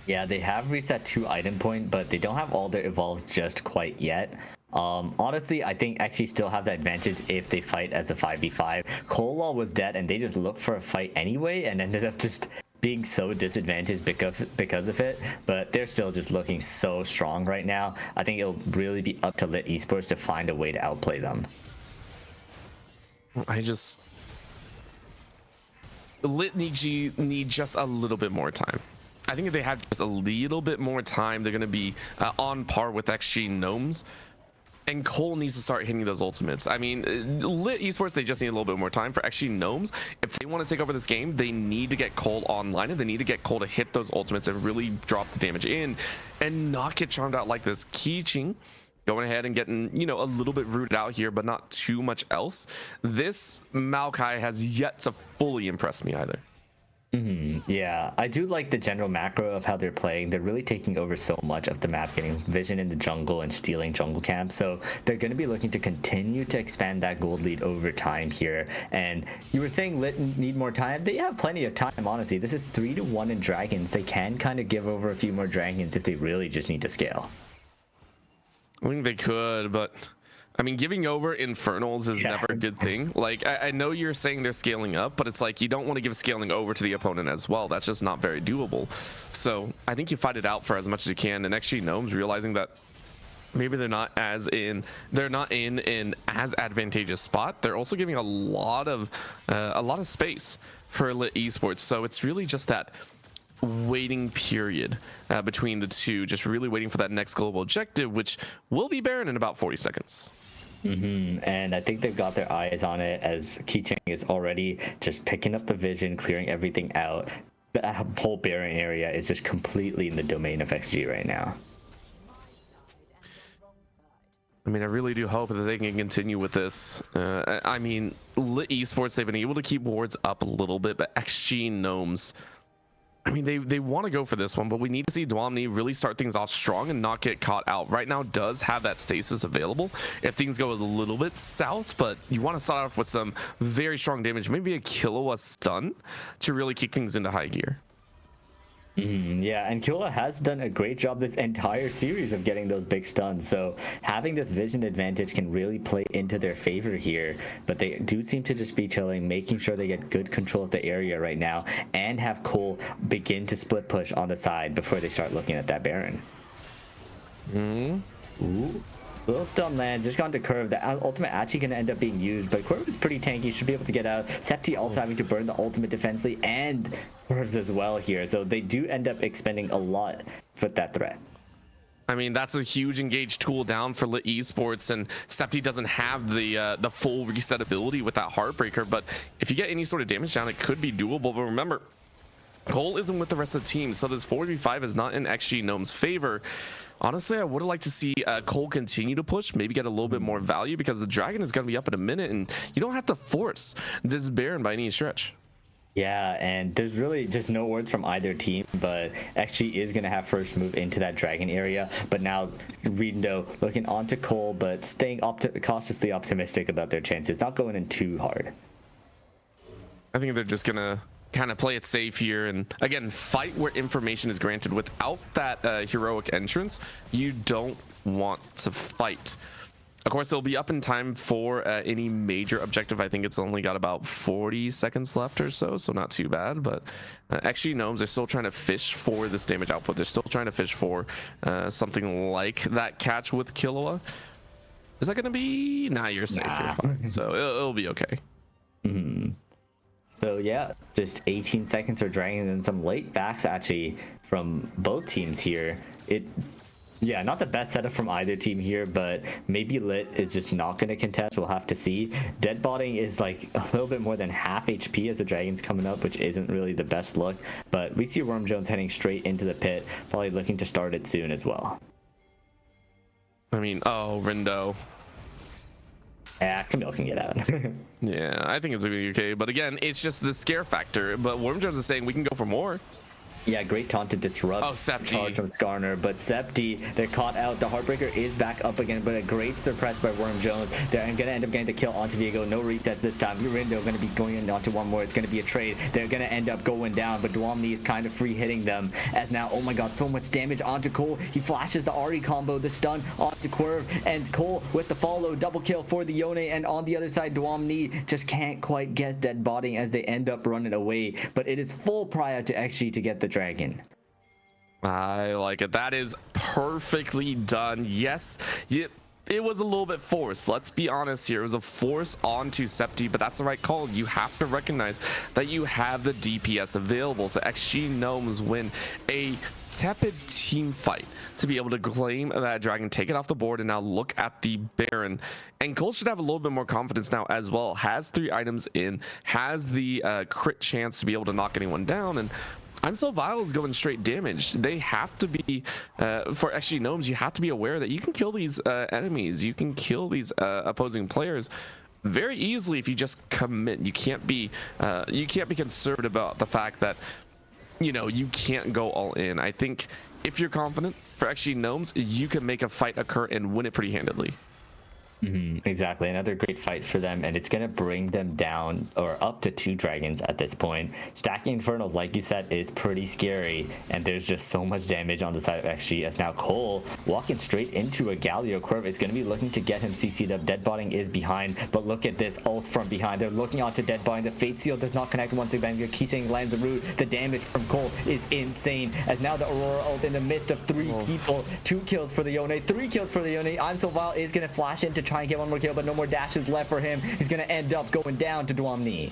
Yeah, they have reached that 2 item point, but they don't have all their evolves just quite yet. Honestly, I think actually still have the advantage if they fight as a 5v5. Colwall was dead and they just looked for a fight anyway and ended up just being so disadvantaged because of it. But they're still just looking so strong right now. I think it'll really be up to LiT Esports to find a way to outplay them. LiT need just a little bit more time. I think if they had just a little bit more time, they're going to be on par with XG Gnomes. And Cole needs to start hitting those ultimates. I mean, LiT Esports, they just need a little bit more time. For XG Gnomes, if they want to take over this game, they need to get Cole online, and they need to get Cole to hit those ultimates and really drop the damage in and not get charmed out like this. Keeching going ahead and getting, you know, a little bit rooted out here, but not too much else. This Maokai has yet to fully impress me either. Yeah, I do like the general macro of how they're playing. They're really taking over so much of the map, getting vision in the jungle and stealing jungle camps. So they're going to be looking to continue to expand that gold lead over time here. And you were saying LiT need more time. They have plenty of time, honestly. This is 3-1 in dragons. They can kind of give over a few more dragons if they really just need to scale. I think they could, but I mean, giving over Infernals is never a good thing. Like, I know you're saying they're scaling up, but it's like you don't want to give scaling over to the opponent as well. That's just not very doable. So I think you fight it out for as much as you can. And actually, Gnomes realizing that maybe they're not in an as advantageous spot. They're also giving a lot of space for LiT Esports. So it's really just that waiting period between the two, just really waiting for that next global objective, which will be Baron in about 40 seconds. And I think they've got their eyes on it, as Keeching is already just picking up the vision, clearing everything out. The whole Baron area is just completely in the domain of XG right now. I mean, I really do hope that they can continue with this. I mean, LiT Esports, they've been able to keep wards up a little bit, but XG Gnomes, I mean, they want to go for this one, but we need to see Dwamni really start things off strong and not get caught out. Right now does have that stasis available if things go a little bit south, but you want to start off with some very strong damage, maybe a Killua stun to really kick things into high gear. Yeah, and Killua has done a great job this entire series of getting those big stuns, so having this vision advantage can really play into their favor here. But they do seem to just be chilling, making sure they get good control of the area right now, and have Cole begin to split push on the side before they start looking at that Baron. Ooh. Little stun lands, just gone to Curve. The ultimate actually going to end up being used, but Curve is pretty tanky, should be able to get out. Septi also having to burn the ultimate defensively, and Curves as well here. So they do end up expending a lot for that threat. I mean, that's a huge engaged tool down for LiT Esports, and Septi doesn't have the full reset ability with that Heartbreaker, but if you get any sort of damage down, it could be doable. But remember, Cole isn't with the rest of the team, so this 4v5 is not in XG Gnomes' favor. Honestly, I would have liked to see Cole continue to push, maybe get a little bit more value, because the dragon is going to be up in a minute, and you don't have to force this Baron by any stretch. Yeah, and there's really just no words from either team, but XG is going to have first move into that dragon area. But now Rindo looking onto Cole, but staying cautiously optimistic about their chances, not going in too hard. I think they're just going to kind of play it safe here, and again, fight where information is granted. Without that heroic entrance, you don't want to fight. Of course, they'll be up in time for any major objective. I think it's only got about 40 seconds left or so, so not too bad. But actually, Gnomes are still trying to fish for this damage output. They're still trying to fish for something like that catch with Killua. Is that going to be? Nah, you're safe. You're fine. So it'll be okay. So yeah, just 18 seconds for Dragon and some late backs actually from both teams here. Yeah, not the best setup from either team here, but maybe LiT is just not going to contest. We'll have to see. Deadbotting is like a little bit more than half HP as the Dragon's coming up, which isn't really the best look. But we see Worm Jones heading straight into the pit, probably looking to start it soon as well. I mean, oh, Rindo. Yeah, Camille can get out. Yeah, I think it's going to be okay. But again, it's just the scare factor. But Worm Jones is saying we can go for more. Yeah, great taunt to disrupt Septi. charge from Skarner, but Septi, they're caught out. The Heartbreaker is back up again, but a great suppress by Worm Jones. They're gonna end up getting the kill onto Viego. No resets this time. Rindo gonna be going onto one more. It's gonna be a trade. They're gonna end up going down, but Dwamni is kind of free hitting them. As now, oh my god, so much damage onto Cole. He flashes the Ari combo, the stun onto Quirv, and Cole with the follow, double kill for the Yone. And on the other side, Dwamni just can't quite get dead botting as they end up running away. But it is full pry out to XG to get the dragon. I like it. That is perfectly done. Yes, it was a little bit forced. Let's be honest here. It was a force onto Septi, but that's the right call. You have to recognize that you have the DPS available. So XG Gnomes win a tepid team fight to be able to claim that dragon, take it off the board, and now look at the Baron. And Cole should have a little bit more confidence now as well. Has 3 items in, has the crit chance to be able to knock anyone down, and I'm So Vile is going straight damage. They have to be, for XG Gnomes, you have to be aware that you can kill these enemies. You can kill these opposing players very easily if you just commit. You can't be conservative about the fact that, you know, you can't go all in. I think if you're confident for XG Gnomes, you can make a fight occur and win it pretty handedly. Exactly, another great fight for them, and it's gonna bring them down or up to 2 dragons at this point. Stacking Infernals, like you said, is pretty scary, and there's just so much damage on the side of XG. As now Cole walking straight into a Galio. Quirv is gonna be looking to get him CC'd up. Deadbotting is behind, but look at this ult from behind. They're looking onto Deadbotting. The Fate Seal does not connect once again. Keating lands a root. The damage from Cole is insane, as now the Aurora ult in the midst of 3 people. 2 kills for the Yone, 3 kills for the Yone. I'm So Vile is gonna flash in to try and get one more kill, but no more dashes left for him. He's gonna end up going down to Dwamni.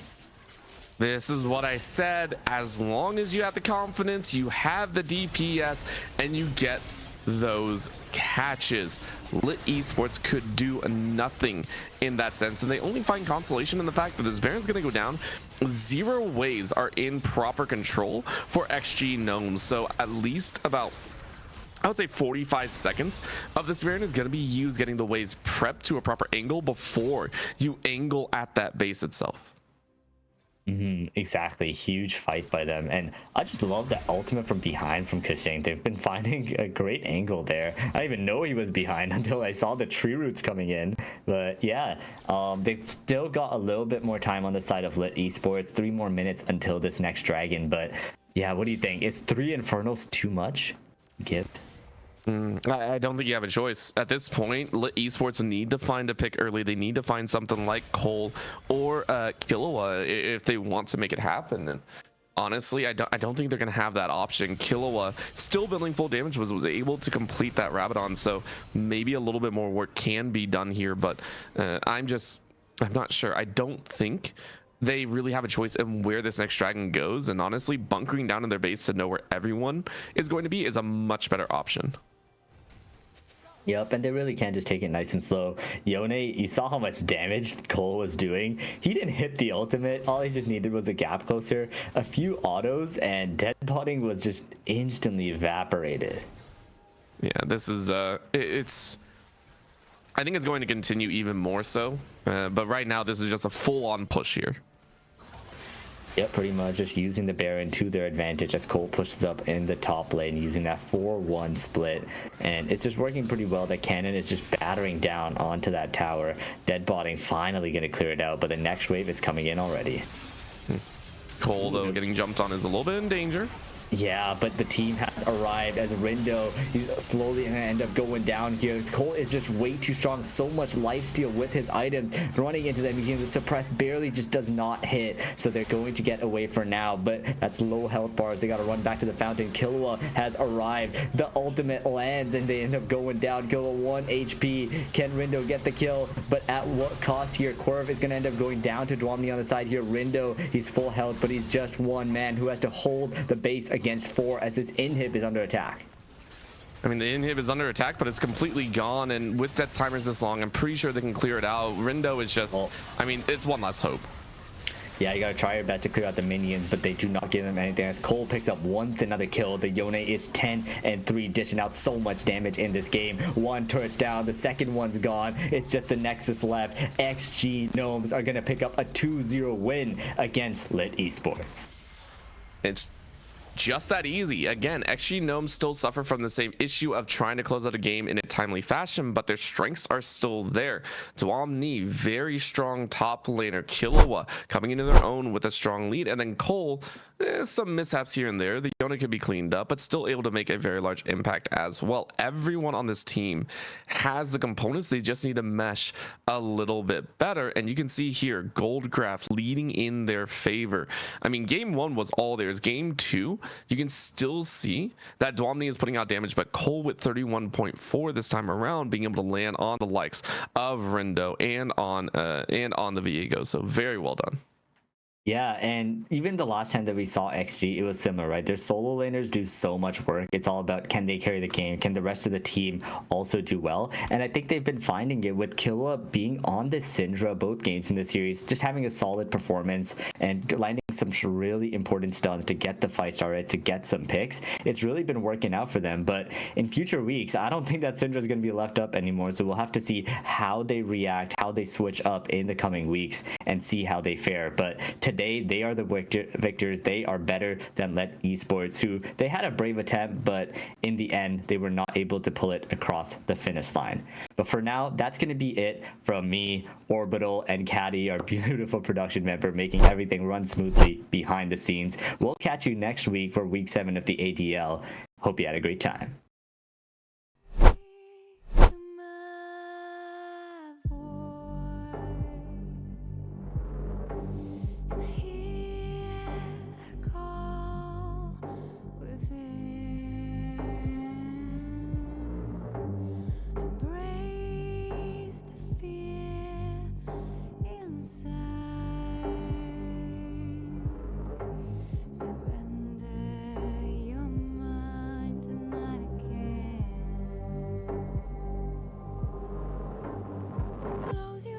This is what I said. As long as you have the confidence, you have the DPS, and you get those catches, LiT Esports could do nothing in that sense, and they only find consolation in the fact that this Baron's gonna go down. 0 waves are in proper control for XG Gnomes, so at least about, I would say, 45 seconds of this Baron is going to be used getting the waves prepped to a proper angle before you angle at that base itself. Exactly, huge fight by them, and I just love the ultimate from behind from Kushing. They've been finding a great angle there. I didn't even know he was behind until I saw the tree roots coming in. But yeah, they've still got a little bit more time on the side of LiT Esports. 3 more minutes until this next dragon. But yeah, what do you think? Is 3 Infernals too much? Gift? I don't think you have a choice at this point. LiT Esports need to find a pick early. They need to find something like Cole or Killua if they want to make it happen. And honestly, I don't think they're gonna have that option. Killua, still building full damage, was able to complete that Rabadon, so maybe a little bit more work can be done here. But I'm not sure. I don't think they really have a choice in where this next dragon goes, and honestly, bunkering down in their base to know where everyone is going to be is a much better option. Yep, and they really can't just take it nice and slow. Yone, you saw how much damage Cole was doing. He didn't hit the ultimate. All he just needed was a gap closer, a few autos, and Deadbotting was just instantly evaporated. Yeah, this is it's, I think it's going to continue even more so, but right now this is just a full-on push here. Yep, pretty much just using the Baron to their advantage as Cole pushes up in the top lane using that 4-1 split, and it's just working pretty well. The cannon is just battering down onto that tower. Deadbotting finally gonna clear it out, but the next wave is coming in already. Cole, though, getting jumped on is a little bit in danger. Yeah, but the team has arrived as Rindo slowly gonna end up going down here. Cole is just way too strong. So much lifesteal with his items. Running into them, he can suppress barely just does not hit. So they're going to get away for now, but that's low health bars. They gotta run back to the fountain. Killua has arrived. The ultimate lands and they end up going down. Killua 1 HP. Can Rindo get the kill? But at what cost here? Quirv is gonna end up going down to Dwamni on the side here. Rindo, he's full health, but he's just one man who has to hold the base against 4 as his inhib is under attack. I mean, the inhib is under attack, but it's completely gone, and with death timers this long, I'm pretty sure they can clear it out. Rindo is just, I mean, it's one last hope. Yeah, you gotta try your best to clear out the minions, but they do not give them anything. As Cole picks up once another kill, the Yone is 10-3, dishing out so much damage in this game. 1 turret down, the second one's gone. It's just the Nexus left. XG Gnomes are gonna pick up a 2-0 win against LiT Esports. It's just that easy. Again, XG Gnomes still suffer from the same issue of trying to close out a game in a timely fashion, but their strengths are still there. Duomni, very strong top laner. Killua coming into their own with a strong lead, and then Cole, some mishaps here and there. The Yona could be cleaned up, but still able to make a very large impact as well. Everyone on this team has the components. They just need to mesh a little bit better, and you can see here gold graph leading in their favor. I mean, game 1 was all theirs. Game 2, you can still see that Duomni is putting out damage, but Cole with 31.4 this time around, being able to land on the likes of Rindo and on the Viego. So very well done. Yeah, and even the last time that we saw XG, it was similar, right? Their solo laners do so much work. It's all about, can they carry the game? Can the rest of the team also do well? And I think they've been finding it with Killua being on the Syndra both games in the series, just having a solid performance and landing some really important stuns to get the fight started, to get some picks. It's really been working out for them. But in future weeks, I don't think that Syndra is going to be left up anymore. So we'll have to see how they react, how they switch up in the coming weeks, and see how they fare. But today, they are the victors. They are better than LiT Esports, who they had a brave attempt, but in the end, they were not able to pull it across the finish line. But for now, that's going to be it from me, Orbital, and Caddy, our beautiful production member, making everything run smoothly behind the scenes. We'll catch you next week for week 7 of the ADL. Hope you had a great time. Close your